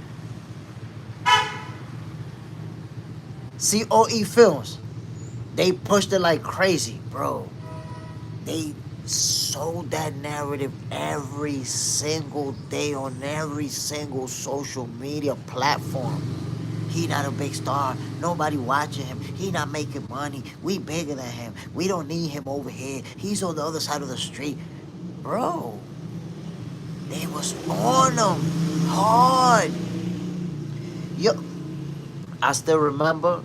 COE Films, they pushed it like crazy, bro. They sold that narrative every single day on every single social media platform. He not a big star. Nobody watching him. He not making money. We bigger than him. We don't need him over here. He's on the other side of the street. Bro, they was on him hard. Yo, I still remember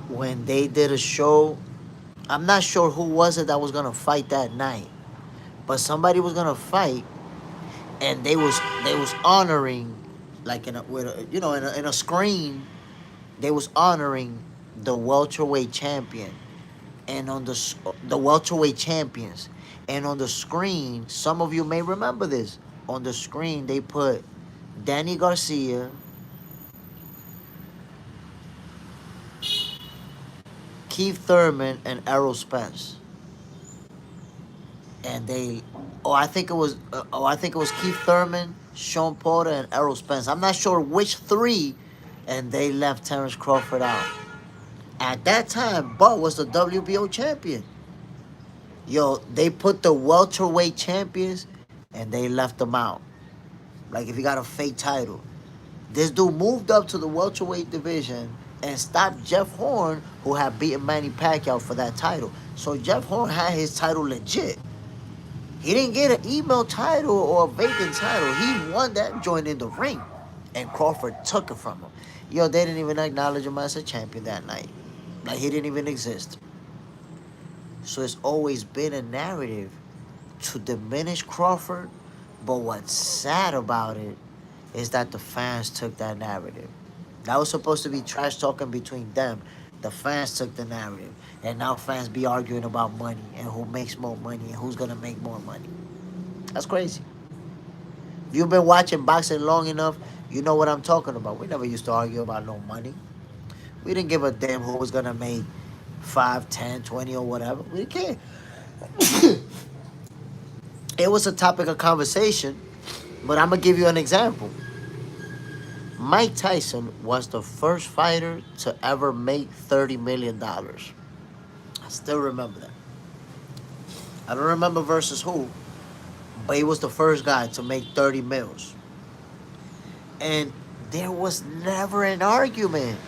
when they did a show. I'm not sure who was it that was gonna fight that night, but somebody was gonna fight, and they was honoring, like in a screen, they was honoring the welterweight champion, and on the welterweight champions, and on the screen, some of you may remember this. On the screen, they put Danny Garcia, Keith Thurman, and Errol Spence. And I think it was Keith Thurman, Sean Porter, and Errol Spence. I'm not sure which three, and they left Terence Crawford out. At that time, Bud was the WBO champion. Yo, they put the welterweight champions and they left them out. Like if you got a fake title. This dude moved up to the welterweight division and stopped Jeff Horn, who had beaten Manny Pacquiao for that title. So Jeff Horn had his title legit. He didn't get an email title or a vacant title. He won that joint in the ring. And Crawford took it from him. Yo, they didn't even acknowledge him as a champion that night. Like he didn't even exist. So it's always been a narrative to diminish Crawford. But what's sad about it is that the fans took that narrative. That was supposed to be trash talking between them. The fans took the narrative. And now fans be arguing about money and who makes more money and who's gonna make more money. That's crazy. If you've been watching boxing long enough, you know what I'm talking about. We never used to argue about no money. We didn't give a damn who was gonna make 5, 10, 20 or whatever. We didn't care. It was a topic of conversation, but I'm gonna give you an example. Mike Tyson was the first fighter to ever make $30 million. I still remember that. I don't remember versus who, but he was the first guy to make 30 mils. And there was never an argument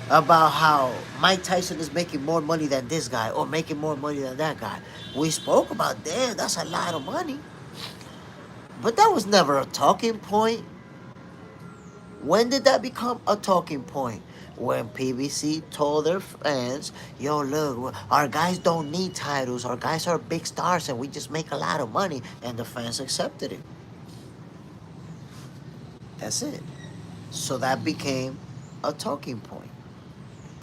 about how Mike Tyson is making more money than this guy or making more money than that guy. We spoke about, damn, that's a lot of money. But that was never a talking point. When did that become a talking point? When PBC told their fans, yo, look, our guys don't need titles. Our guys are big stars and we just make a lot of money. And the fans accepted it. That's it. So that became a talking point.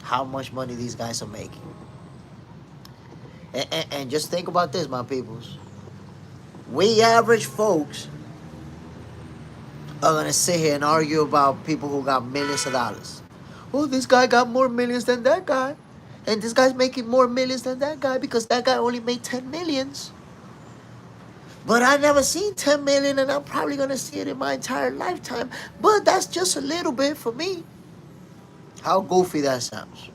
How much money these guys are making. And just think about this, my peoples. We average folks are going to sit here and argue about people who got millions of dollars. Oh, this guy got more millions than that guy. And this guy's making more millions than that guy because that guy only made 10 millions. But I never seen 10 million and I'm probably going to see it in my entire lifetime. But that's just a little bit for me. How goofy that sounds.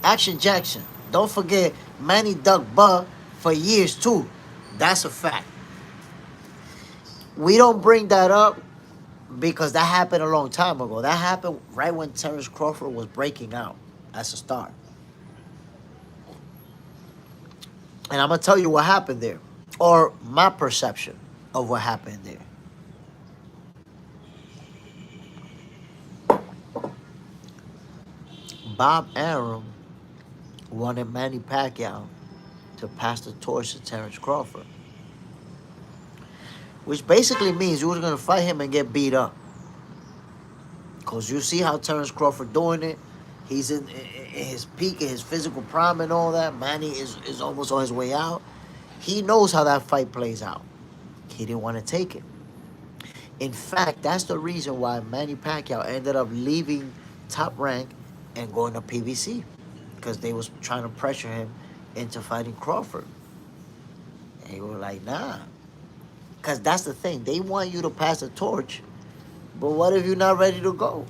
Action Jackson. Don't forget Manny Duck Buck for years too. That's a fact. We don't bring that up because that happened a long time ago. That happened right when Terence Crawford was breaking out as a star. And I'm going to tell you what happened there. Or my perception of what happened there. Bob Arum wanted Manny Pacquiao to pass the torch to Terence Crawford. Which basically means you were going to fight him and get beat up. Because you see how Terence Crawford doing it. He's in his peak, in his physical prime and all that. Manny is almost on his way out. He knows how that fight plays out. He didn't want to take it. In fact, that's the reason why Manny Pacquiao ended up leaving Top Rank and going to PBC. Because they was trying to pressure him into fighting Crawford. And he was like, nah. Because that's the thing. They want you to pass the torch. But what if you're not ready to go?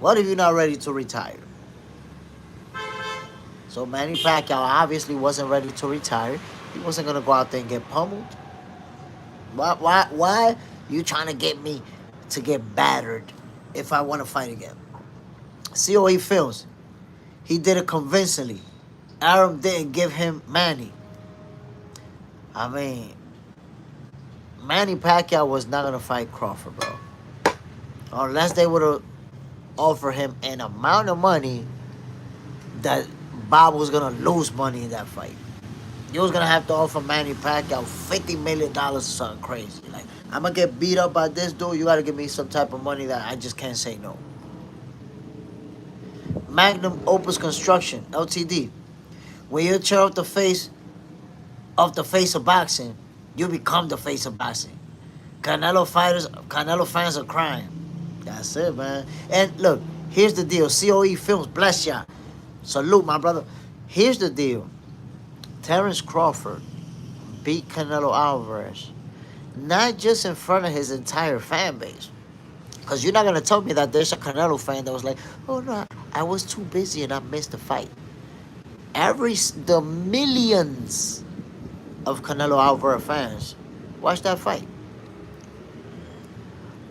What if you're not ready to retire? So Manny Pacquiao obviously wasn't ready to retire. He wasn't going to go out there and get pummeled. Why you trying to get me to get battered if I want to fight again? COE Films. He did it convincingly. Arum didn't give him Manny. I mean, Manny Pacquiao was not going to fight Crawford, bro. Unless they would have offered him an amount of money that Bob was going to lose money in that fight. He was going to have to offer Manny Pacquiao $50 million or something crazy. Like, I'm going to get beat up by this dude. You got to give me some type of money that I just can't say no. Magnum Opus Construction, LTD. When you tear off the face of boxing, you become the face of boxing. Canelo fans are crying. That's it, man. And look, here's the deal. COE Films, bless ya. Salute, my brother. Here's the deal. Terence Crawford beat Canelo Alvarez, not just in front of his entire fan base. Because you're not going to tell me that there's a Canelo fan that was like, oh, no, I was too busy and I missed the fight. The millions of Canelo Alvarez fans watch that fight.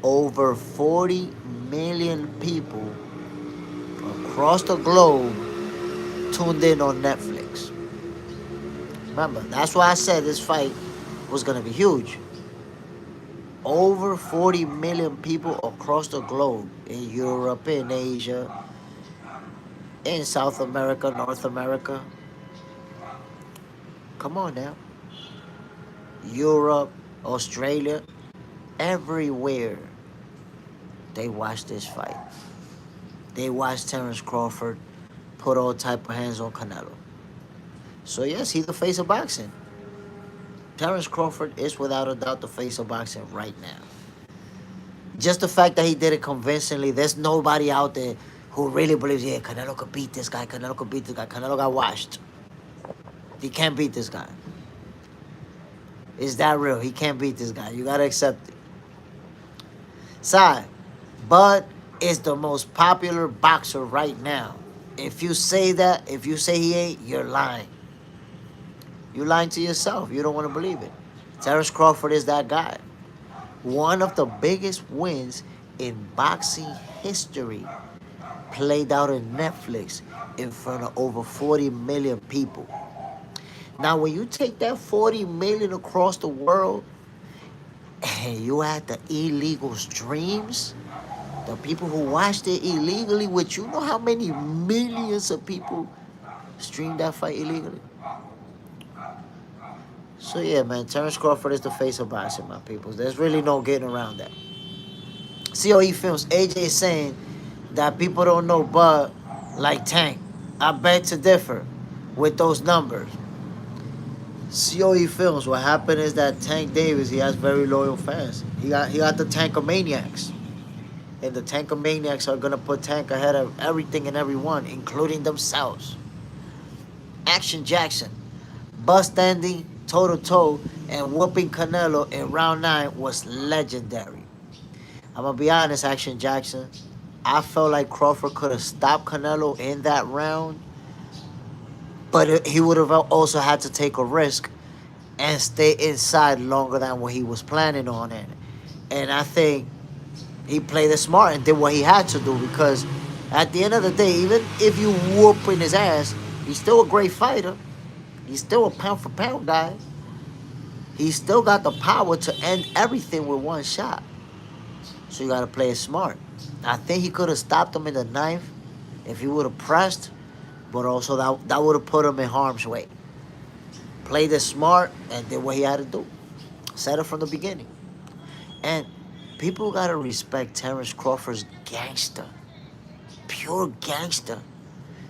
Over 40 million people across the globe tuned in on Netflix. Remember, that's why I said this fight was going to be huge. Over 40 million people across the globe, in Europe, in Asia, in South America, North America. Come on now. Europe, Australia, everywhere they watched this fight. They watched Terence Crawford put all type of hands on Canelo. So yes, he's the face of boxing. Terence Crawford is without a doubt the face of boxing right now. Just the fact that he did it convincingly, there's nobody out there who really believes, yeah, Canelo could beat this guy, Canelo could beat this guy. Canelo got washed. He can't beat this guy. Is that real? He can't beat this guy. You gotta accept it. Side, Bud is the most popular boxer right now. If you say that, if you say he ain't, you're lying. You're lying to yourself. You don't want to believe it. Terence Crawford is that guy. One of the biggest wins in boxing history played out in Netflix in front of over 40 million people. Now, when you take that 40 million across the world and you add the illegal streams, the people who watched it illegally, which you know how many millions of people streamed that fight illegally? So yeah, man, Terence Crawford is the face of boxing, my people. There's really no getting around that. COE Films, AJ is saying that people don't know Bud like Tank. I beg to differ with those numbers. COE Films, what happened is that Tank Davis, he has very loyal fans. He got the Tankomaniacs. And the Tankomaniacs are gonna put Tank ahead of everything and everyone, including themselves. Action Jackson, Bud standing toe-to-toe and whooping Canelo in round 9 was legendary. I'm gonna be honest, Action Jackson. I felt like Crawford could have stopped Canelo in that round, but he would have also had to take a risk and stay inside longer than what he was planning on. And I think he played it smart and did what he had to do, because at the end of the day, even if you whooping his ass, he's still a great fighter. He's still a pound-for-pound guy. He's still got the power to end everything with one shot. So you got to play it smart. I think he could have stopped him in the 9th if he would have pressed, but also that would have put him in harm's way. Played it smart and did what he had to do. Said it from the beginning. And people got to respect Terence Crawford's gangster. Pure gangster.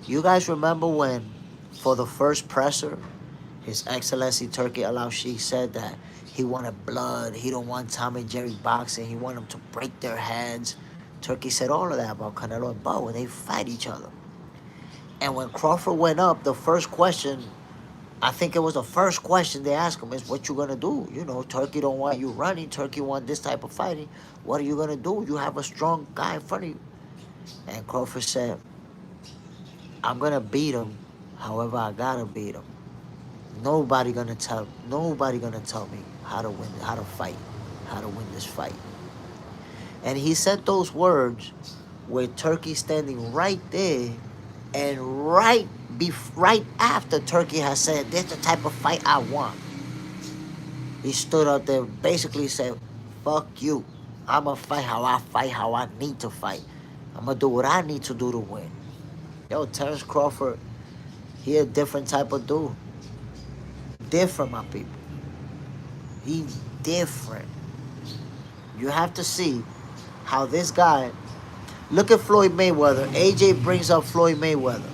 You guys remember when, for the first presser, His Excellency Turki Al-Sheikh said that he wanted blood. He don't want Tom and Jerry boxing. He wanted them to break their heads. Turki said all of that about Canelo and Bud when they fight each other. And when Crawford went up, the first question, I think it was the first question they asked him is, what you gonna do? You know, Turki don't want you running. Turki want this type of fighting. What are you gonna do? You have a strong guy in front of you. And Crawford said, I'm gonna beat him however I gotta beat him. Nobody gonna tell me how to win, how to fight, how to win this fight. And he said those words with Turki standing right there, and right after Turki has said, this is the type of fight I want. He stood up there, basically said, fuck you. I'ma fight, how I need to fight. I'ma do what I need to do to win. Yo, Terence Crawford, he a different type of dude. Different, my people. He's different. You have to see how this guy, look at Floyd Mayweather. AJ brings up Floyd Mayweather.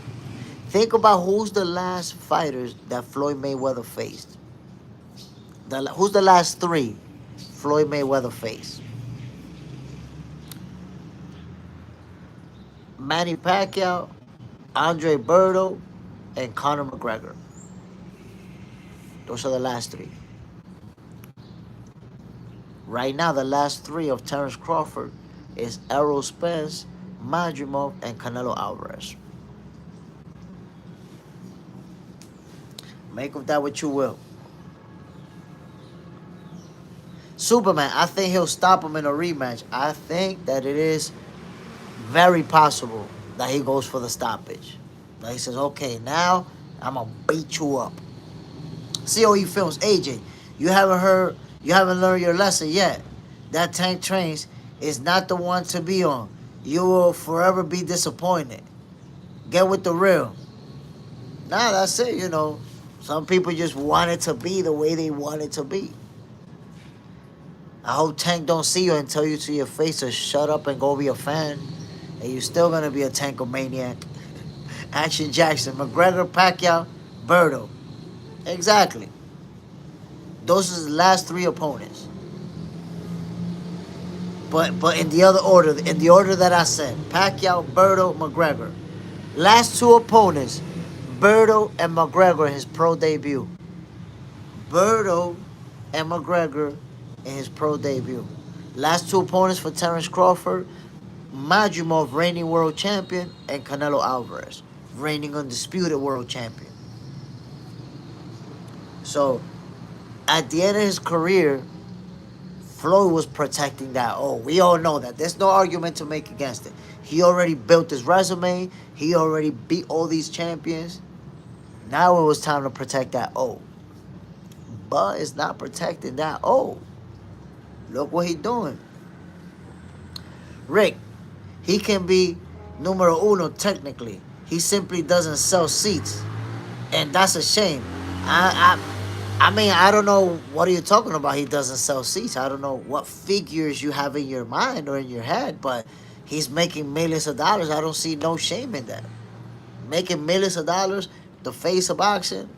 Think about who's the last fighters that Floyd Mayweather faced. Who's the last 3 Floyd Mayweather faced? Manny Pacquiao, Andre Berto, and Conor McGregor. Those are the last 3. Right now, the last 3 of Terence Crawford is Errol Spence, Madrimov, and Canelo Alvarez. Make of that what you will. Superman, I think he'll stop him in a rematch. I think that it is very possible that he goes for the stoppage. That he says, okay, now I'm going to beat you up. COE Films, AJ, you haven't learned your lesson yet. That Tank Trains is not the one to be on. You will forever be disappointed. Get with the real. Nah, that's it, you know. Some people just want it to be the way they want it to be. I hope Tank don't see you and tell you to your face to shut up and go be a fan. And you're still going to be a tankomaniac. Action Jackson, McGregor, Pacquiao, Berto. Exactly. Those are the last three opponents. But in the order that I said, Pacquiao, Berto, McGregor. Last two opponents, Berto and McGregor in his pro debut. Berto and McGregor in his pro debut. Last two opponents for Terence Crawford, Majumov, reigning world champion, and Canelo Alvarez, reigning undisputed world champion. So, at the end of his career, Floyd was protecting that. Oh, we all know that. There's no argument to make against it. He already built his resume. He already beat all these champions. Now it was time to protect that O. But it's not protecting that O. Look what he's doing. Rick, he can be numero uno technically. He simply doesn't sell seats. And that's a shame. I mean, I don't know what are you talking about. He doesn't sell seats. I don't know what figures you have in your mind or in your head, but he's making millions of dollars. I don't see no shame in that. Making millions of dollars, the face of boxing.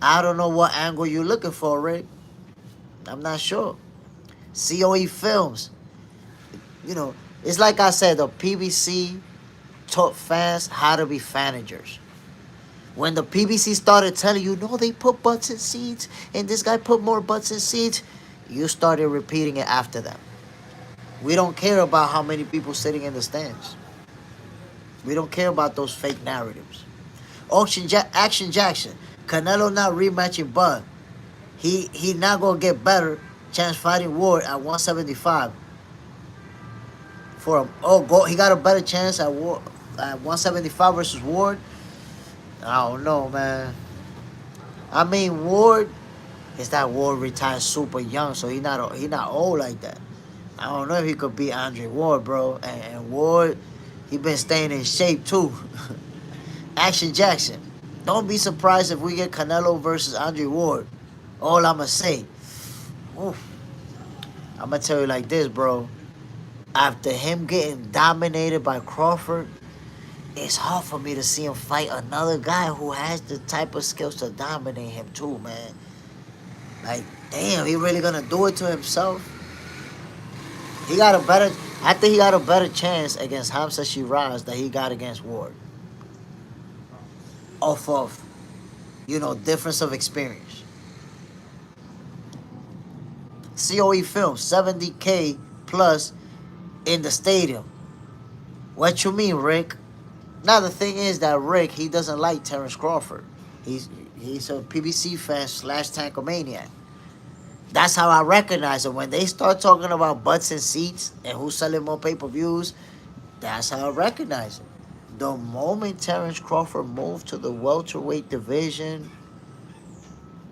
I don't know what angle you're looking for, Rick. I'm not sure. COE Films. You know, it's like I said, the PBC taught fans how to be managers. When the PBC started telling you, no, they put butts in seats, and this guy put more butts in seats, you started repeating it after them. We don't care about how many people sitting in the stands. We don't care about those fake narratives. Action Jackson. Canelo not rematching Bud. He not going to get better chance fighting Ward at 175. For him. He got a better chance at 175 versus Ward. I don't know, man. I mean, Ward retired super young, so he not old like that. I don't know if he could beat Andre Ward, bro. And Ward, he been staying in shape too. Action Jackson. Don't be surprised if we get Canelo versus Andre Ward. All I'ma say. Oof. I'ma tell you like this, bro. After him getting dominated by Crawford, it's hard for me to see him fight another guy who has the type of skills to dominate him too, man. Like, damn, he really gonna do it to himself? I think he got a better chance against Hamza Shiraz than he got against Ward. Off of, difference of experience. COE Films, 70K plus in the stadium. What you mean, Rick? Now, the thing is that Rick, he doesn't like Terence Crawford. He's a PBC fan / tankomaniac. That's how I recognize it. When they start talking about butts and seats and who's selling more pay-per-views, that's how I recognize it. The moment Terence Crawford moved to the welterweight division,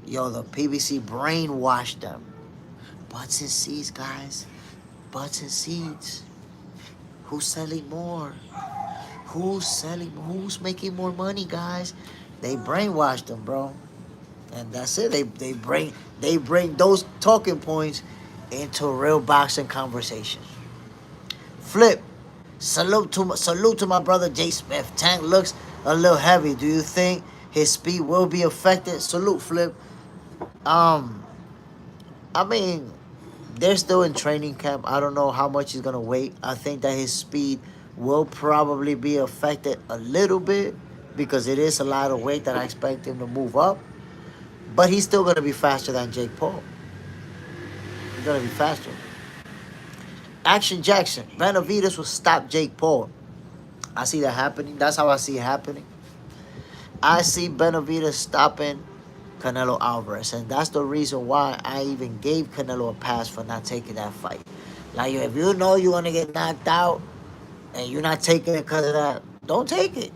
the PBC brainwashed them. Butts and seats, guys. Butts and seats. Who's selling more? Who's making more money, guys? They brainwashed them, bro. And that's it. They bring those talking points into real boxing conversations. Flip. Salute to my brother Jay Smith. Tank looks a little heavy. Do you think his speed will be affected? Salute, Flip. I mean, they're still in training camp. I don't know how much he's gonna wait. I think that his speed will probably be affected a little bit because it is a lot of weight that I expect him to move up. But he's still gonna be faster than Jake Paul. He's gonna be faster. Action Jackson. Benavidez will stop Jake Paul. I see that happening. That's how I see it happening. I see Benavidez stopping Canelo Alvarez. And that's the reason why I even gave Canelo a pass for not taking that fight. Like, if you know you're going to get knocked out and you're not taking it because of that, don't take it.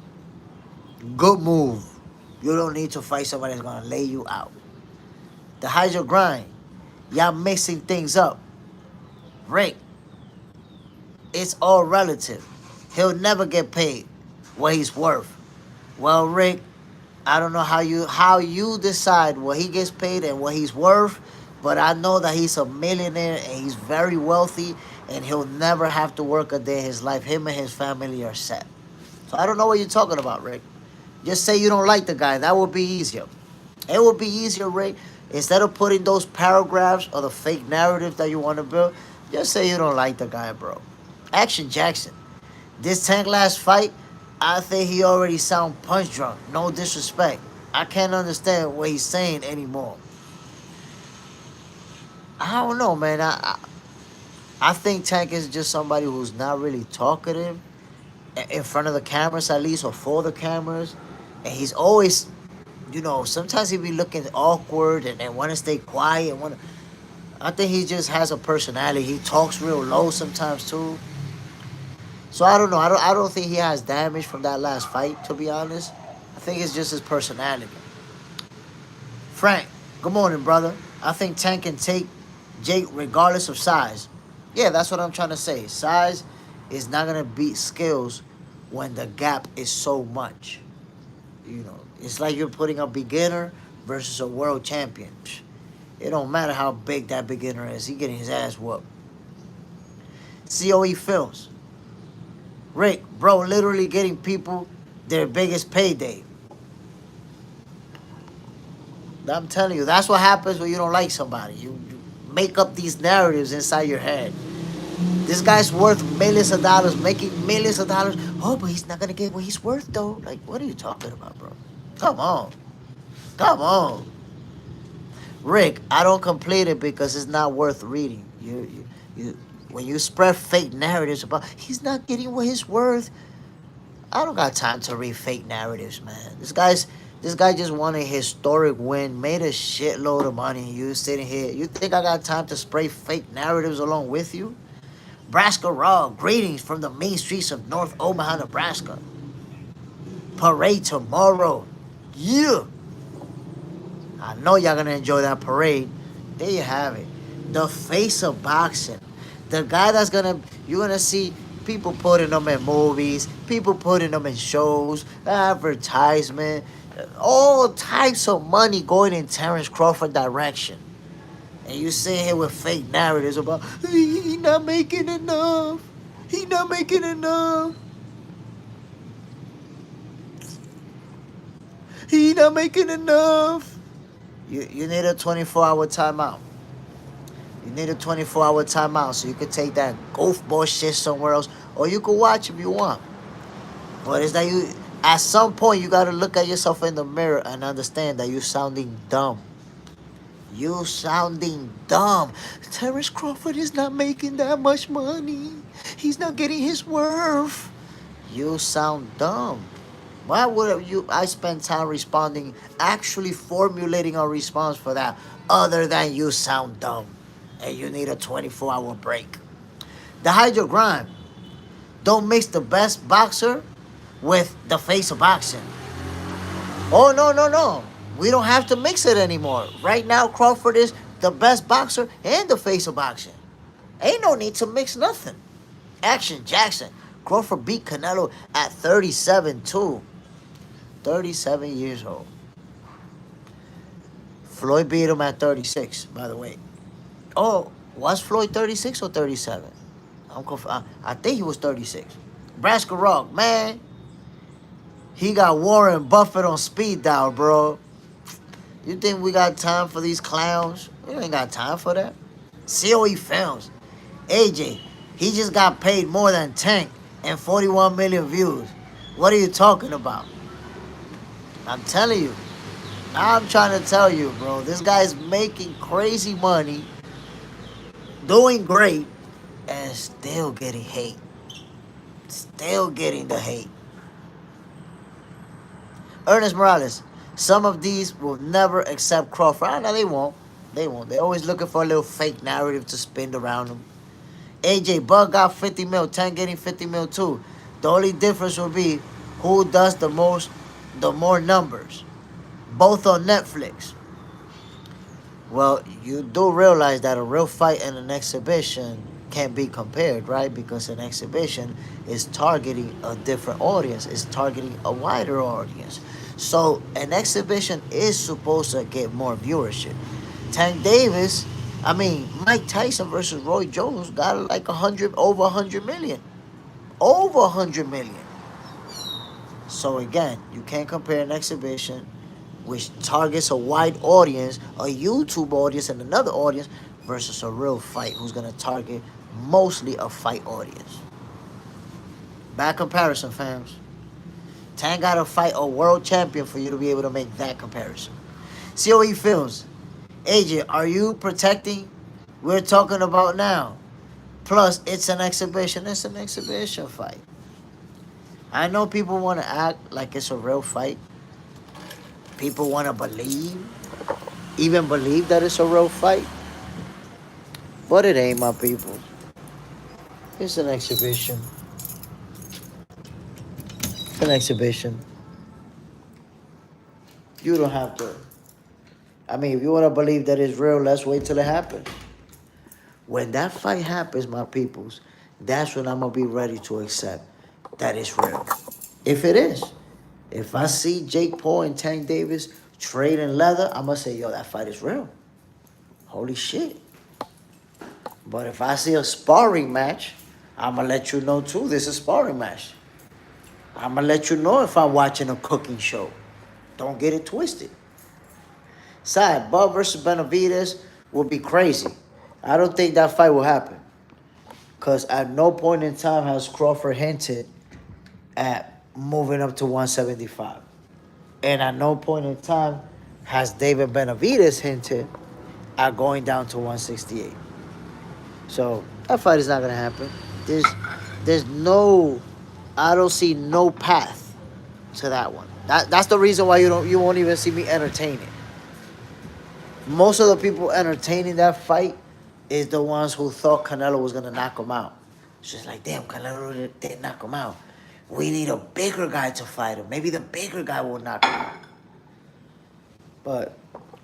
Good move. You don't need to fight somebody that's going to lay you out. The hydro grind. Y'all mixing things up. Rick, it's all relative. He'll never get paid what he's worth. Well, Rick, I don't know how you decide what he gets paid and what he's worth, but I know that he's a millionaire and he's very wealthy and he'll never have to work a day in his life. Him and his family are set. So I don't know what you're talking about, Rick. Just say you don't like the guy. That would be easier. It would be easier, Rick. Instead of putting those paragraphs or the fake narrative that you want to build, just say you don't like the guy, bro. Action Jackson. This Tank last fight, I think he already sound punch drunk. No disrespect. I can't understand what he's saying anymore. I don't know, man. I think Tank is just somebody who's not really talkative in front of the cameras, at least, or for the cameras. And he's always, sometimes he be looking awkward and want to stay quiet. I think he just has a personality. He talks real low sometimes too. So I don't know. I don't think he has damage from that last fight, to be honest. I think it's just his personality. Frank, good morning, brother. I think Tank can take Jake regardless of size. Yeah, that's what I'm trying to say. Size is not going to beat skills when the gap is so much. It's like you're putting a beginner versus a world champion. It don't matter how big that beginner is. He getting his ass whooped. COE Films. Rick, bro, literally getting people their biggest payday. I'm telling you, that's what happens when you don't like somebody. You make up these narratives inside your head. This guy's worth millions of dollars, making millions of dollars. Oh, but he's not going to get what he's worth, though. Like, what are you talking about, bro? Come on. Come on. Rick, I don't complete it because it's not worth reading. When you spread fake narratives about he's not getting what he's worth, I don't got time to read fake narratives, man. This guy just won a historic win, made a shitload of money. You sitting here, you think I got time to spray fake narratives along with you? Nebraska Raw, greetings from the main streets of North Omaha, Nebraska. Parade tomorrow. Yeah. I know y'all gonna enjoy that parade. There you have it. The face of boxing. The guy you're gonna see people putting them in movies, people putting them in shows, advertisement, all types of money going in Terence Crawford direction. And you sit here with fake narratives about, he not making enough. He not making enough. He not making enough. You need a 24-hour timeout. You need a 24-hour timeout so you can take that goofball shit somewhere else, or you can watch if you want. But it's that at some point, you got to look at yourself in the mirror and understand that you're sounding dumb. You sounding dumb. Terence Crawford is not making that much money. He's not getting his worth. You sound dumb. Why would I spend time responding, actually formulating a response for that, other than you sound dumb and you need a 24-hour break? The Hydro Grind. Don't mix the best boxer with the face of boxing. Oh, no. We don't have to mix it anymore. Right now, Crawford is the best boxer and the face of boxing. Ain't no need to mix nothing. Action Jackson. Crawford beat Canelo at 37 too. 37 years old. Floyd beat him at 36, by the way. Oh, was Floyd 36 or 37? I think he was 36. Nebraska Rock, man. He got Warren Buffett on speed dial, bro. You think we got time for these clowns? We ain't got time for that. COE Films. AJ, he just got paid more than Tank and 41 million views. What are you talking about? I'm telling you. I'm trying to tell you, bro. This guy's making crazy money, doing great, and still getting hate. Still getting the hate. Ernest Morales. Some of these will never accept Crawford. I know they won't. They won't. They're always looking for a little fake narrative to spin around them. AJ Bug got 50 mil, Tank getting 50 mil too. The only difference will be who does the more numbers. Both on Netflix. Well, you do realize that a real fight and an exhibition can't be compared, right? Because an exhibition is targeting a different audience, it's targeting a wider audience. So an exhibition is supposed to get more viewership. Tank Davis, I mean, Mike Tyson versus Roy Jones got like 100, over 100 million. Over 100 million. So again, you can't compare an exhibition which targets a wide audience, a YouTube audience and another audience, versus a real fight who's going to target mostly a fight audience. Bad comparison, fams. Tank got to fight a world champion for you to be able to make that comparison. See how he feels. AJ, are you protecting? We're talking about now. Plus, it's an exhibition. It's an exhibition fight. I know people want to act like it's a real fight. People want to even believe that it's a real fight. But it ain't, my people. It's an exhibition. It's an exhibition. You don't have to. I mean, if you want to believe that it's real, let's wait till it happens. When that fight happens, my peoples, that's when I'm going to be ready to accept that it's real. If it is. If I see Jake Paul and Tank Davis trading leather, I'm going to say, yo, that fight is real. Holy shit. But if I see a sparring match, I'm going to let you know, too, this is a sparring match. I'm going to let you know if I'm watching a cooking show. Don't get it twisted. Side, Bud versus Benavidez will be crazy. I don't think that fight will happen. Because at no point in time has Crawford hinted at moving up to 175. And at no point in time has David Benavidez hinted at going down to 168. So that fight is not going to happen. There's no, I don't see no path to that one. That's the reason why you won't even see me entertain it. Most of the people entertaining that fight is the ones who thought Canelo was going to knock him out. It's just like, damn, Canelo didn't knock him out. We need a bigger guy to fight him. Maybe the bigger guy will knock him out. But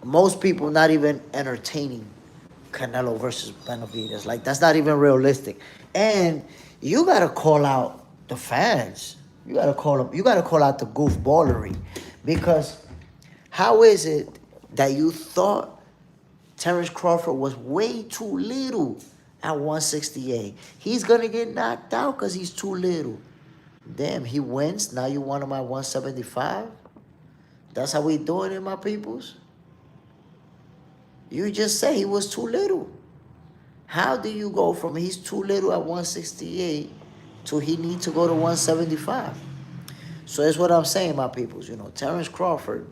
most people not even entertaining Canelo versus Benavidez. Like, that's not even realistic. And you got to call out the fans. You got to call out the goofballery. Because how is it that you thought Terence Crawford was way too little at 168? He's going to get knocked out because he's too little. Damn, he wins. Now you want him at 175? That's how we doing it, my peoples? You just say he was too little. How do you go from he's too little at 168 to he need to go to 175? So that's what I'm saying, my peoples. You know, Terence Crawford,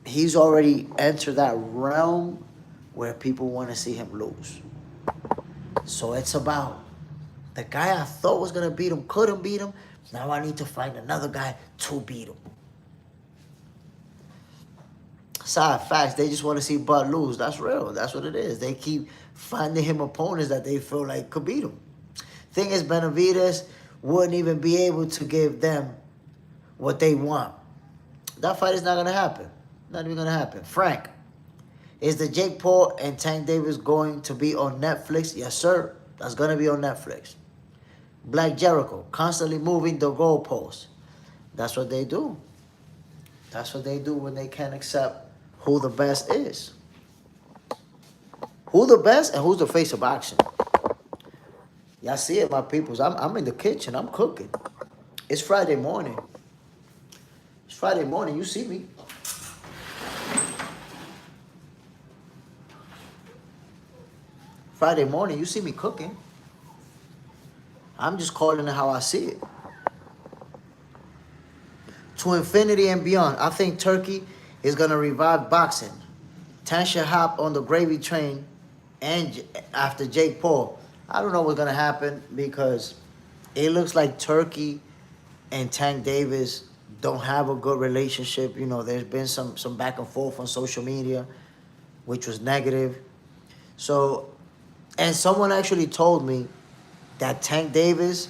he's already entered that realm where people want to see him lose. So it's about the guy I thought was going to beat him, couldn't beat him. Now I need to find another guy to beat him. Side facts, they just want to see Bud lose. That's real. That's what it is. They keep finding him opponents that they feel like could beat him. Thing is, Benavidez wouldn't even be able to give them what they want. That fight is not going to happen. Not even going to happen. Frank, is the Jake Paul and Tank Davis going to be on Netflix? Yes, sir. That's going to be on Netflix. Black Jericho, constantly moving the goalposts. That's what they do. That's what they do when they can't accept who the best is. Who the best and who's the face of boxing. Y'all see it, my peoples. I'm in the kitchen. I'm cooking. It's Friday morning. It's Friday morning. You see me. Friday morning, you see me cooking. I'm just calling it how I see it. To infinity and beyond. I think Turkey is going to revive boxing. Tan should hop on the gravy train and after Jake Paul. I don't know what's going to happen because it looks like Turkey and Tank Davis don't have a good relationship. You know, there's been some back and forth on social media, which was negative. So, and someone actually told me that Tank Davis,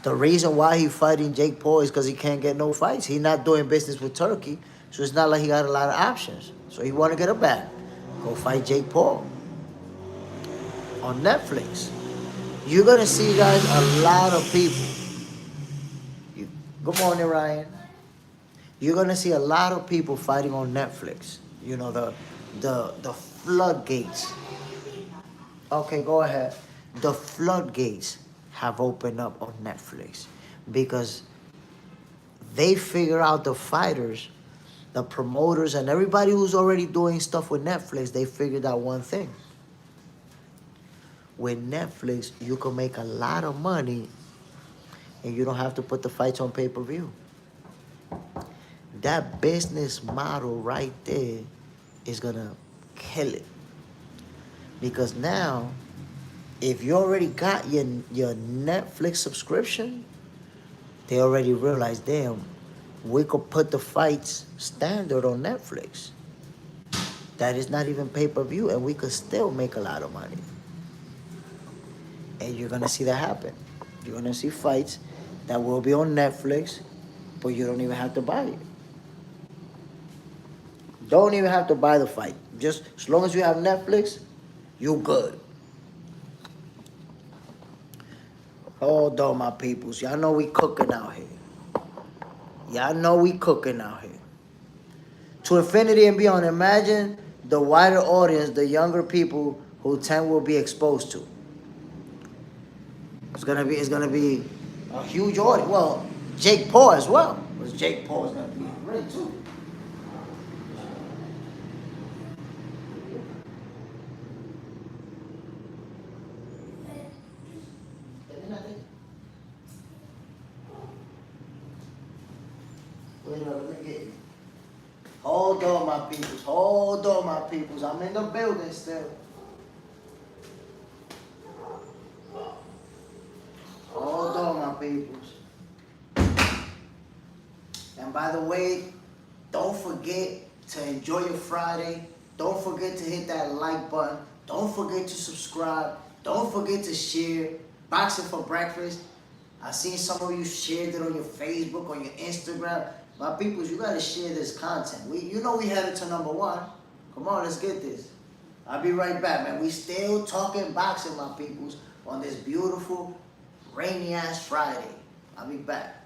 the reason why he fighting Jake Paul is because he can't get no fights. He not doing business with Turkey, so it's not like he got a lot of options. So he want to get a back, go fight Jake Paul on Netflix. You're gonna see, guys, a lot of people. You, good morning, Ryan. You're gonna see a lot of people fighting on Netflix. You know, the floodgates. Okay, go ahead. The floodgates have opened up on Netflix because they figure out the fighters, the promoters, and everybody who's already doing stuff with Netflix. They figured out one thing: with Netflix, you can make a lot of money, and you don't have to put the fights on pay-per-view. That business model right there is gonna kill it. Because now, if you already got your Netflix subscription, they already realized, damn, we could put the fights standard on Netflix. That is not even pay-per-view, and we could still make a lot of money. And you're gonna see that happen. You're gonna see fights that will be on Netflix, but you don't even have to buy it. Don't even have to buy the fight. Just as long as you have Netflix, you good. Hold on, my peoples. Y'all know we cooking out here. Y'all know we cooking out here. To infinity and beyond. Imagine the wider audience, the younger people who Tank will be exposed to. It's gonna be a huge audience. Well, Jake Paul as well. Because Jake Paul is gonna be great too. Wait a minute, let me get you. Hold on, my peoples. Hold on, my peoples. I'm in the building still. Hold on, my peoples. And by the way, don't forget to enjoy your Friday. Don't forget to hit that like button. Don't forget to subscribe. Don't forget to share. Boxing for breakfast. I seen some of you shared it on your Facebook, on your Instagram. My peoples, you gotta share this content. You know we headed to #1. Come on, let's get this. I'll be right back, man. We still talking boxing, my peoples, on this beautiful, rainy ass Friday. I'll be back.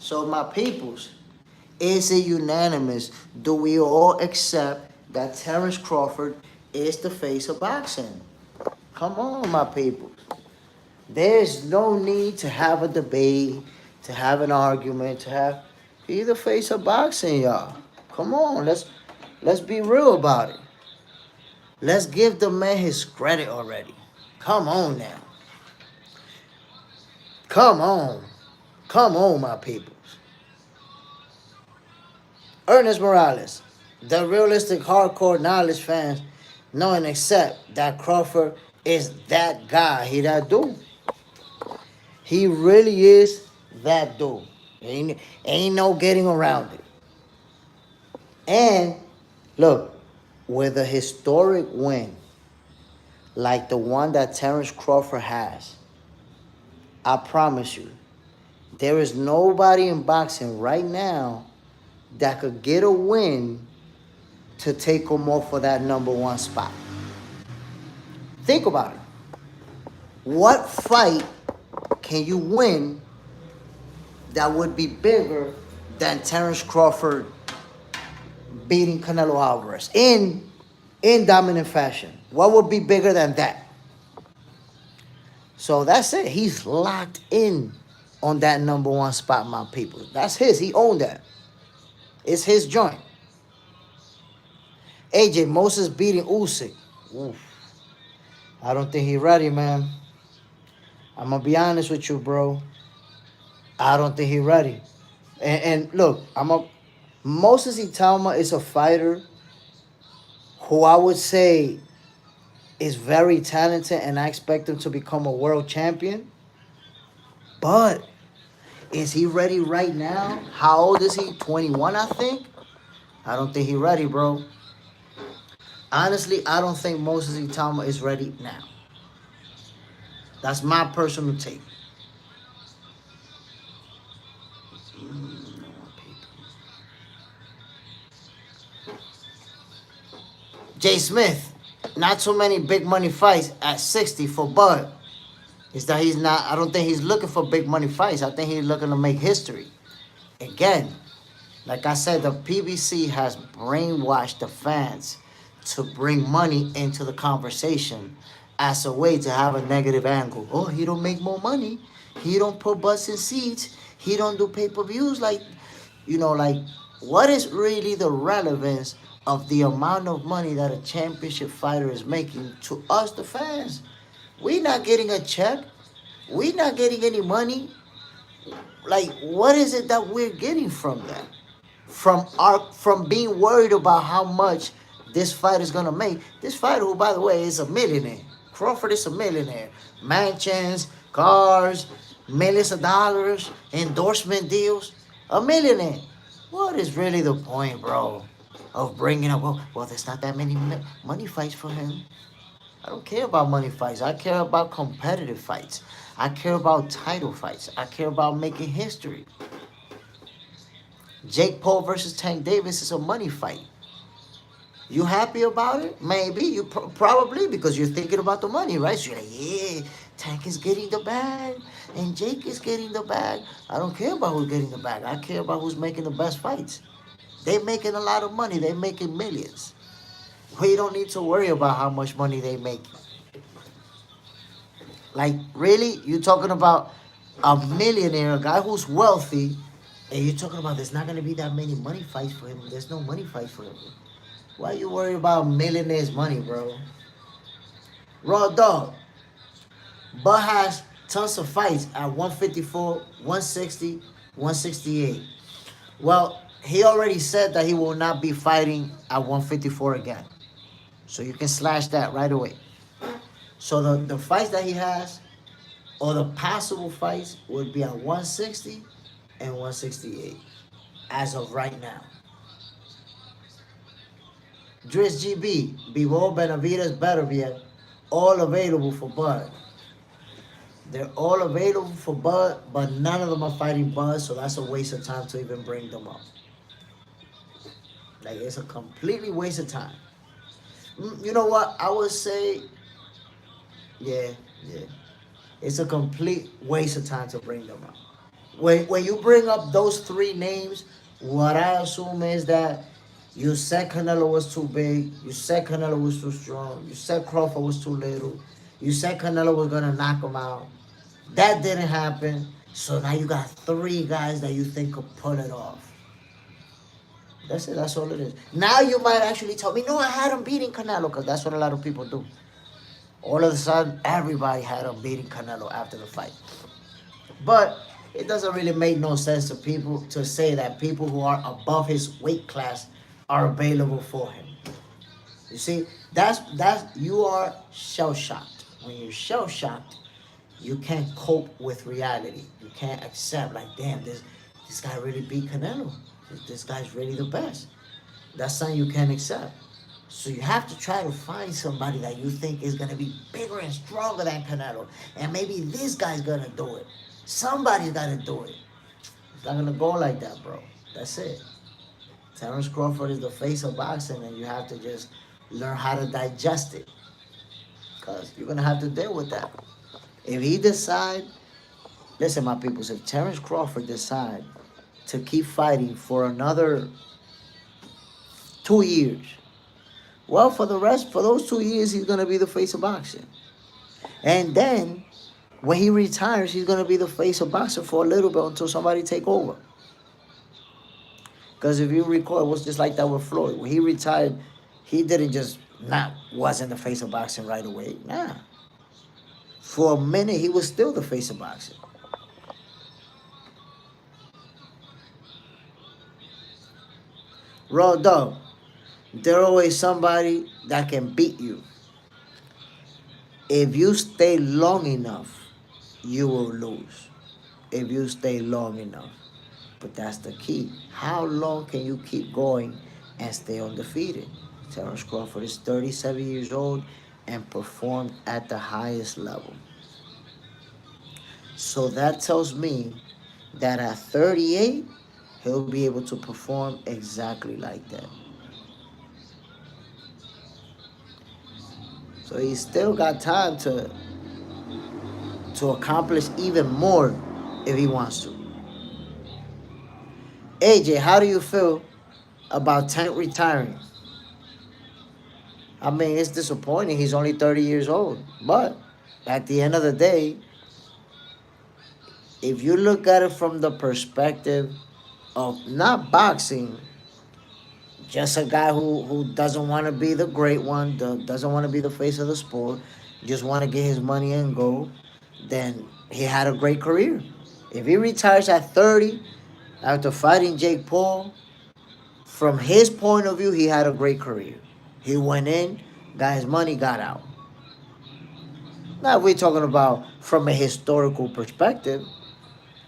So my peoples, is it unanimous? Do we all accept that Terence Crawford is the face of boxing? Come on, my people. There's no need to have a debate, to have an argument, to have either face of boxing, y'all. Come on, let's be real about it. Let's give the man his credit already. Come on now. Come on. Come on, my peoples. Ernest Morales, the realistic hardcore knowledge fans know and accept that Crawford is that guy. He that dude. He really is that dude. Ain't no getting around it. And look, with a historic win like the one that Terence Crawford has, I promise you, there is nobody in boxing right now that could get a win to take him off for that #1 spot. Think about it. What fight can you win that would be bigger than Terence Crawford beating Canelo Alvarez in dominant fashion? What would be bigger than that? So that's it. He's locked in on that #1 spot, my people. That's his. He owned that. It's his joint. AJ Moses beating Usyk. Oof. I don't think he's ready, man. I'm gonna be honest with you, bro. I don't think he's ready. And look, Moses Itama is a fighter who I would say is very talented, and I expect him to become a world champion. But is he ready right now? How old is he? 21, I think. I don't think he's ready, bro. Honestly, I don't think Moses Itama is ready now. That's my personal take. Jay Smith, not so many big money fights at 60 for Bud. Is that he's not, I don't think he's looking for big money fights. I think he's looking to make history. Again, like I said, the PBC has brainwashed the fans to bring money into the conversation as a way to have a negative angle. Oh, he don't make more money. He don't put butts in seats. He don't do pay-per-views. Like, what is really the relevance of the amount of money that a championship fighter is making to us, the fans? We not getting a check. We not getting any money. Like, what is it that we're getting from that? From being worried about how much this fighter is gonna make. This fighter, who by the way is a millionaire. Crawford is a millionaire. Mansions, cars, millions of dollars, endorsement deals. A millionaire. What is really the point, bro, of bringing up? Well, there's not that many money fights for him. I don't care about money fights. I care about competitive fights. I care about title fights. I care about making history. Jake Paul versus Tank Davis is a money fight. You happy about it? Maybe. You probably, because you're thinking about the money, right? So you're like, yeah, Tank is getting the bag and Jake is getting the bag. I don't care about who's getting the bag. I care about who's making the best fights. They're making a lot of money. They're making millions. We don't need to worry about how much money they make. Like, really? You talking about a millionaire, a guy who's wealthy, and you're talking about there's not going to be that many money fights for him. There's no money fights for him. Why are you worried about millionaires' money, bro? Raw dog. Bud has tons of fights at 154, 160, 168. Well, he already said that he will not be fighting at 154 again. So you can slash that right away. So the fights that he has, or the possible fights, would be at 160 and 168 as of right now. Driss GB, Bivol, Benavides, Beterbiev, all available for Bud. They're all available for Bud, but none of them are fighting Bud, so that's a waste of time to even bring them up. Like, it's a completely waste of time. You know what? I would say, yeah. It's a complete waste of time to bring them up. When you bring up those three names, what I assume is that you said Canelo was too big, you said Canelo was too strong, you said Crawford was too little, you said Canelo was gonna knock him out. That didn't happen. So now you got three guys that you think could pull it off. That's it. That's all it is. Now you might actually tell me, no, I had him beating Canelo, because that's what a lot of people do. All of a sudden, everybody had him beating Canelo after the fight. But it doesn't really make no sense to people to say that people who are above his weight class are available for him. You see, that's you are shell shocked. When you're shell shocked, you can't cope with reality. You can't accept like, damn, this guy really beat Canelo. This guy's really the best. That's something you can't accept. So you have to try to find somebody that you think is gonna be bigger and stronger than Canelo, and maybe this guy's gonna do it. Somebody's gotta do it. It's not gonna go like that, bro. That's it. Terence Crawford is the face of boxing, and you have to just learn how to digest it, because you're gonna have to deal with that. If he decide, listen, my people, if Terence Crawford decide to keep fighting for another 2 years, well, for those 2 years, he's gonna be the face of boxing. And then when he retires, he's gonna be the face of boxing for a little bit until somebody take over. Because if you recall, it was just like that with Floyd. When he retired, he didn't just wasn't the face of boxing right away. Nah. For a minute, he was still the face of boxing. Raw dog, there's always somebody that can beat you. If you stay long enough, you will lose. If you stay long enough. But that's the key. How long can you keep going and stay undefeated? Terence Crawford is 37 years old and performed at the highest level. So that tells me that at 38, he'll be able to perform exactly like that. So he's still got time to accomplish even more if he wants to. AJ, how do you feel about Tank retiring? I mean, it's disappointing. He's only 30 years old. But at the end of the day, if you look at it from the perspective of not boxing, just a guy who doesn't want to be the great one, doesn't want to be the face of the sport, just want to get his money and go, then he had a great career. If he retires at 30 after fighting Jake Paul, from his point of view, he had a great career. He went in, got his money, got out. Now, if we're talking about from a historical perspective,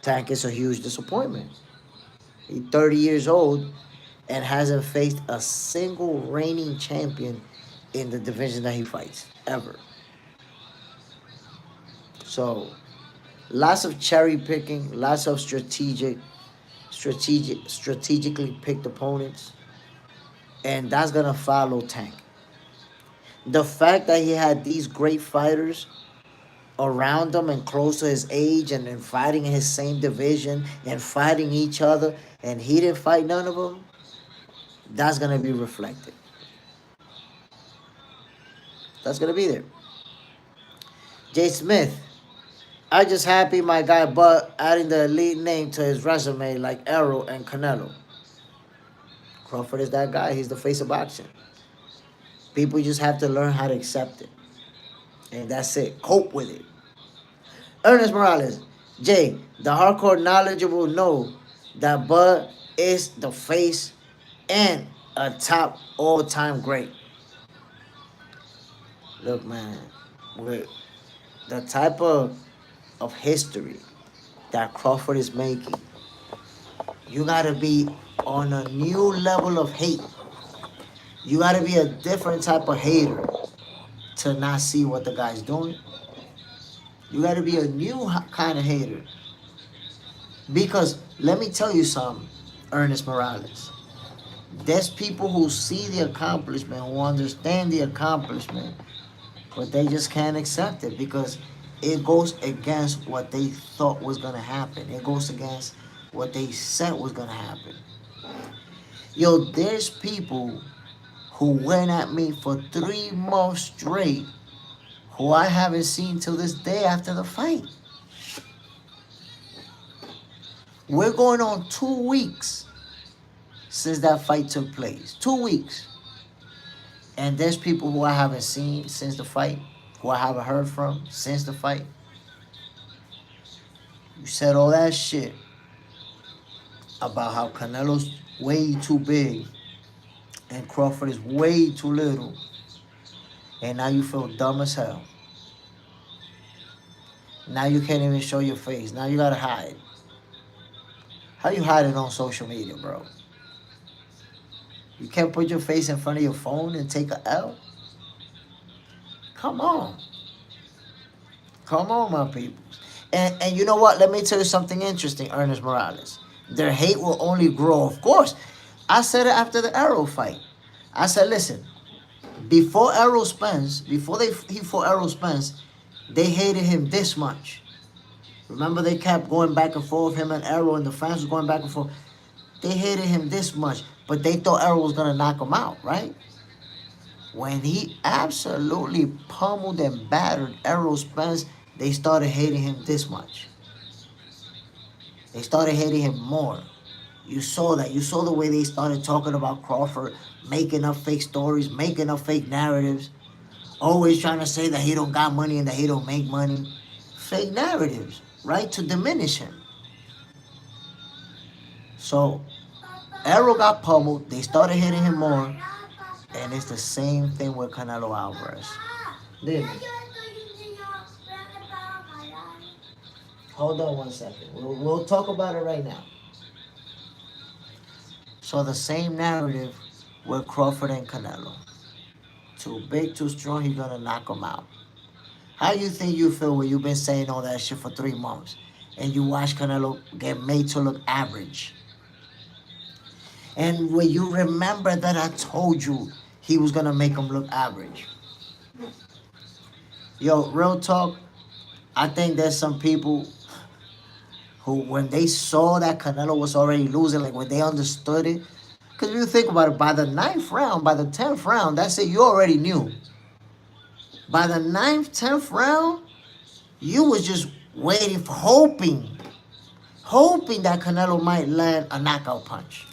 Tank is a huge disappointment. He's 30 years old and hasn't faced a single reigning champion in the division that he fights, ever. So, lots of cherry picking, lots of strategically picked opponents, and that's gonna follow Tank. The fact that he had these great fighters around him and close to his age and fighting in his same division and fighting each other, and he didn't fight none of them, that's gonna be reflected. That's gonna be there. Jay Smith, I just happy my guy Bud adding the elite name to his resume like Arrow and Canelo. Crawford is that guy. He's the face of boxing. People just have to learn how to accept it. And that's it. Cope with it. Ernest Morales, Jay, the hardcore knowledgeable know that Bud is the face and a top all-time great. Look, man, with the type of history that Crawford is making, you gotta be on a new level of hate. You gotta be a different type of hater to not see what the guy's doing. You gotta be a new kind of hater. Because let me tell you something, Ernest Morales. There's people who see the accomplishment, who understand the accomplishment, but they just can't accept it because it goes against what they thought was gonna happen. It goes against what they said was gonna happen. Yo, there's people who went at me for 3 months straight who I haven't seen till this day after the fight. We're going on 2 weeks since that fight took place. 2 weeks. And there's people who I haven't seen since the fight, who I haven't heard from since the fight. You said all that shit about how Canelo's way too big and Crawford is way too little. And now you feel dumb as hell. Now you can't even show your face. Now you gotta hide. How you hide it on social media, bro? You can't put your face in front of your phone and take a L? Come on. Come on, my people. And you know what? Let me tell you something interesting, Ernest Morales. Their hate will only grow, of course. I said it after the Errol fight. I said, listen, before Errol Spence, he fought Errol Spence, they hated him this much. Remember, they kept going back and forth, him and Errol, and the fans were going back and forth. They hated him this much, but they thought Errol was going to knock him out, right? When he absolutely pummeled and battered Errol Spence, they started hating him this much. They started hating him more. You saw that. You saw the way they started talking about Crawford, making up fake stories, making up fake narratives, always trying to say that he don't got money and that he don't make money. Fake narratives, right? To diminish him. So, Errol got pummeled. They started hitting him more. And it's the same thing with Canelo Alvarez. Then, hold on 1 second. We'll talk about it right now. So the same narrative with Crawford and Canelo. Too big, too strong, he's gonna knock him out. How you think you feel when you've been saying all that shit for 3 months and you watch Canelo get made to look average? And when you remember that I told you he was gonna make him look average. Yo, real talk, I think there's some people who, when they saw that Canelo was already losing, like when they understood it, because if you think about it, by the 9th round, by the 10th round, that's it, you already knew. By the 9th, 10th round, you was just waiting for, hoping that Canelo might land a knockout punch.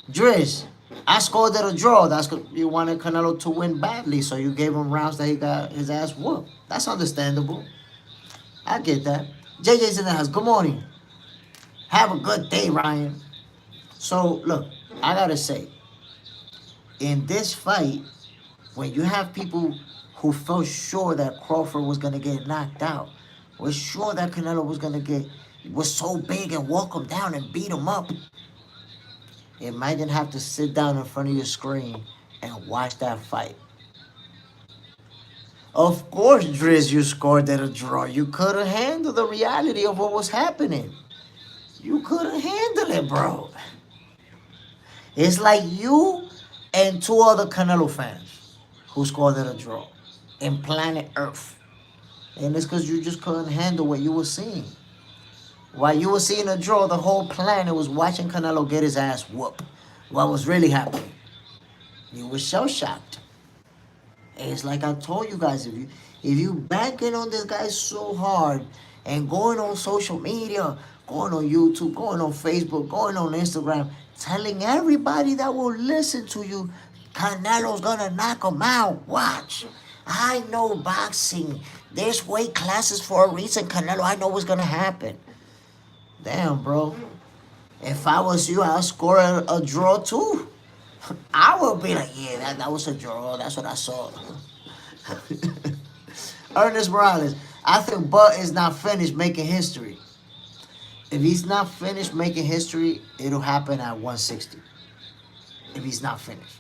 Driz, I scored at a draw. That's because you wanted Canelo to win badly, so you gave him rounds that he got his ass whooped. That's understandable. I get that. JJ's in the house. Good morning. Have a good day, Ryan. So, look, I gotta say, in this fight, when you have people who felt sure that Crawford was gonna get knocked out, was sure that Canelo was so big and walk him down and beat him up, imagine have to sit down in front of your screen and watch that fight. Of course, Driz, you scored at a draw. You couldn't handle the reality of what was happening. You couldn't handle it, bro. It's like you and 2 other Canelo fans who scored at a draw in planet Earth. And it's because you just couldn't handle what you were seeing. While you were seeing a draw, the whole planet was watching Canelo get his ass whooped. What was really happening? You were shell-shocked. And it's like I told you guys, if you banking on this guy so hard and going on social media, going on YouTube, going on Facebook, going on Instagram, telling everybody that will listen to you, Canelo's gonna knock him out. Watch. I know boxing. There's weight classes for a reason, Canelo. I know what's gonna happen. Damn, bro. If I was you, I'll score a draw too. I would be like, yeah, that was a draw. That's what I saw. Ernest Morales, I think Bud is not finished making history. If he's not finished making history, it'll happen at 160. If he's not finished.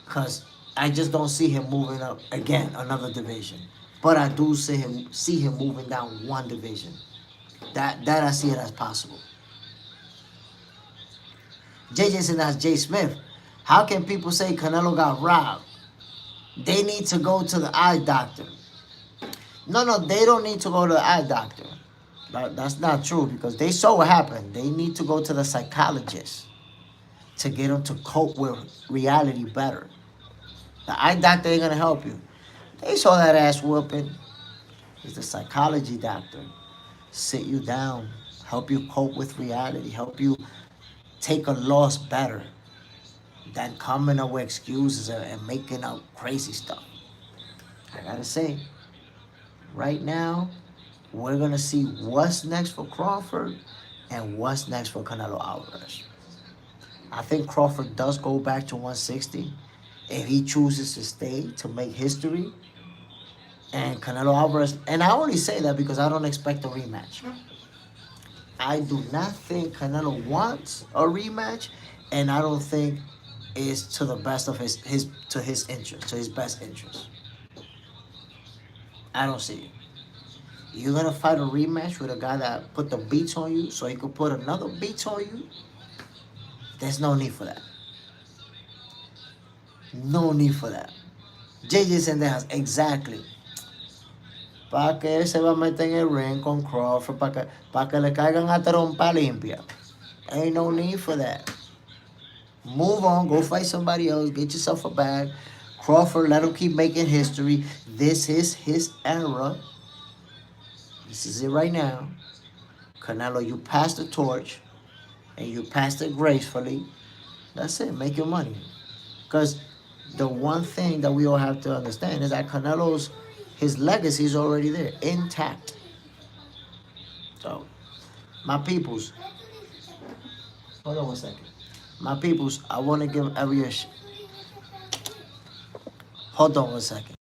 Because I just don't see him moving up, again, another division. But I do see him moving down one division. That I see it as possible. JJ said that's Jay Smith. How can people say Canelo got robbed? They need to go to the eye doctor. No, no, they don't need to go to the eye doctor. That's not true because they saw what happened. They need to go to the psychologist to get them to cope with reality better. The eye doctor ain't gonna help you. They saw that ass whooping. It's the psychology doctor. Sit you down, help you cope with reality, help you take a loss better than coming up with excuses and making up crazy stuff. I gotta say, right now, we're gonna see what's next for Crawford and what's next for Canelo Alvarez. I think Crawford does go back to 160 if he chooses to stay to make history. And Canelo Alvarez, and I only say that because I don't expect a rematch. I do not think Canelo wants a rematch, and I don't think it's to the best of his interest, to his best interest. I don't see it. You're gonna fight a rematch with a guy that put the beats on you, so he could put another beats on you. There's no need for that. No need for that. JJ Sendejas, exactly. ¿Para qué se va a meter en el ring con Crawford? ¿Para que le caigan a trompa limpia? Ain't no need for that. Move on, go fight somebody else, get yourself a bag. Crawford, let him keep making history. This is his era. This is it right now. Canelo, you pass the torch, and you pass it gracefully. That's it. Make your money. Because the one thing that we all have to understand is that Canelo's his legacy is already there, intact. So, my peoples, hold on one second. My peoples, I want to give every hold on one second.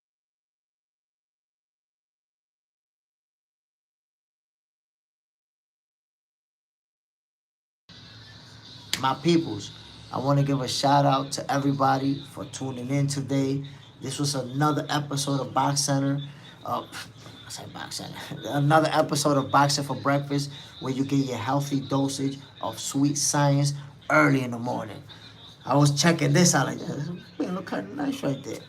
My peoples, I want to give a shout out to everybody for tuning in today. This was another episode of Box Center. I said Box Center. Another episode of Boxing for Breakfast where you get your healthy dosage of sweet science early in the morning. I was checking this out like that. Man, look kind of nice right there.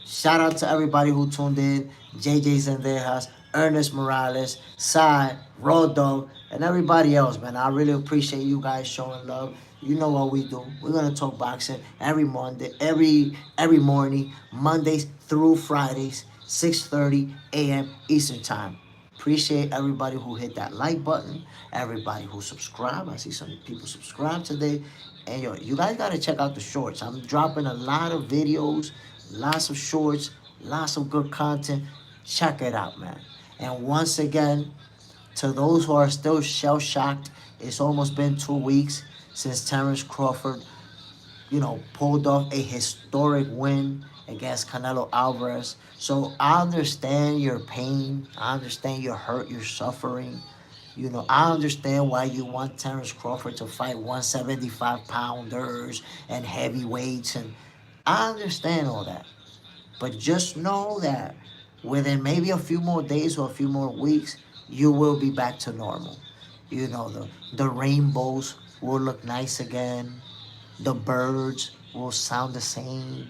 Shout out to everybody who tuned in. JJ's in their house, Ernest Morales, Sai, Road Dog, and everybody else, man. I really appreciate you guys showing love. You know what we do. We're gonna talk boxing every Monday, every morning, Mondays through Fridays, 6:30 a.m. Eastern Time. Appreciate everybody who hit that like button, everybody who subscribed. I see some people subscribe today. And yo, you guys gotta check out the shorts. I'm dropping a lot of videos, lots of shorts, lots of good content. Check it out, man. And once again, to those who are still shell shocked, it's almost been 2 weeks since Terence Crawford, pulled off a historic win against Canelo Alvarez. So I understand your pain. I understand your hurt, your suffering. I understand why you want Terence Crawford to fight 175 pounders and heavyweights, and I understand all that. But just know that within maybe a few more days or a few more weeks, you will be back to normal. The rainbows will look nice again. The birds will sound the same.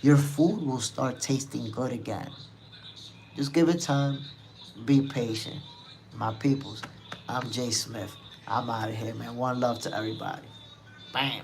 Your food will start tasting good again. Just give it time. Be patient. My peoples, I'm Jay Smith. I'm out of here, man. One love to everybody. Bam.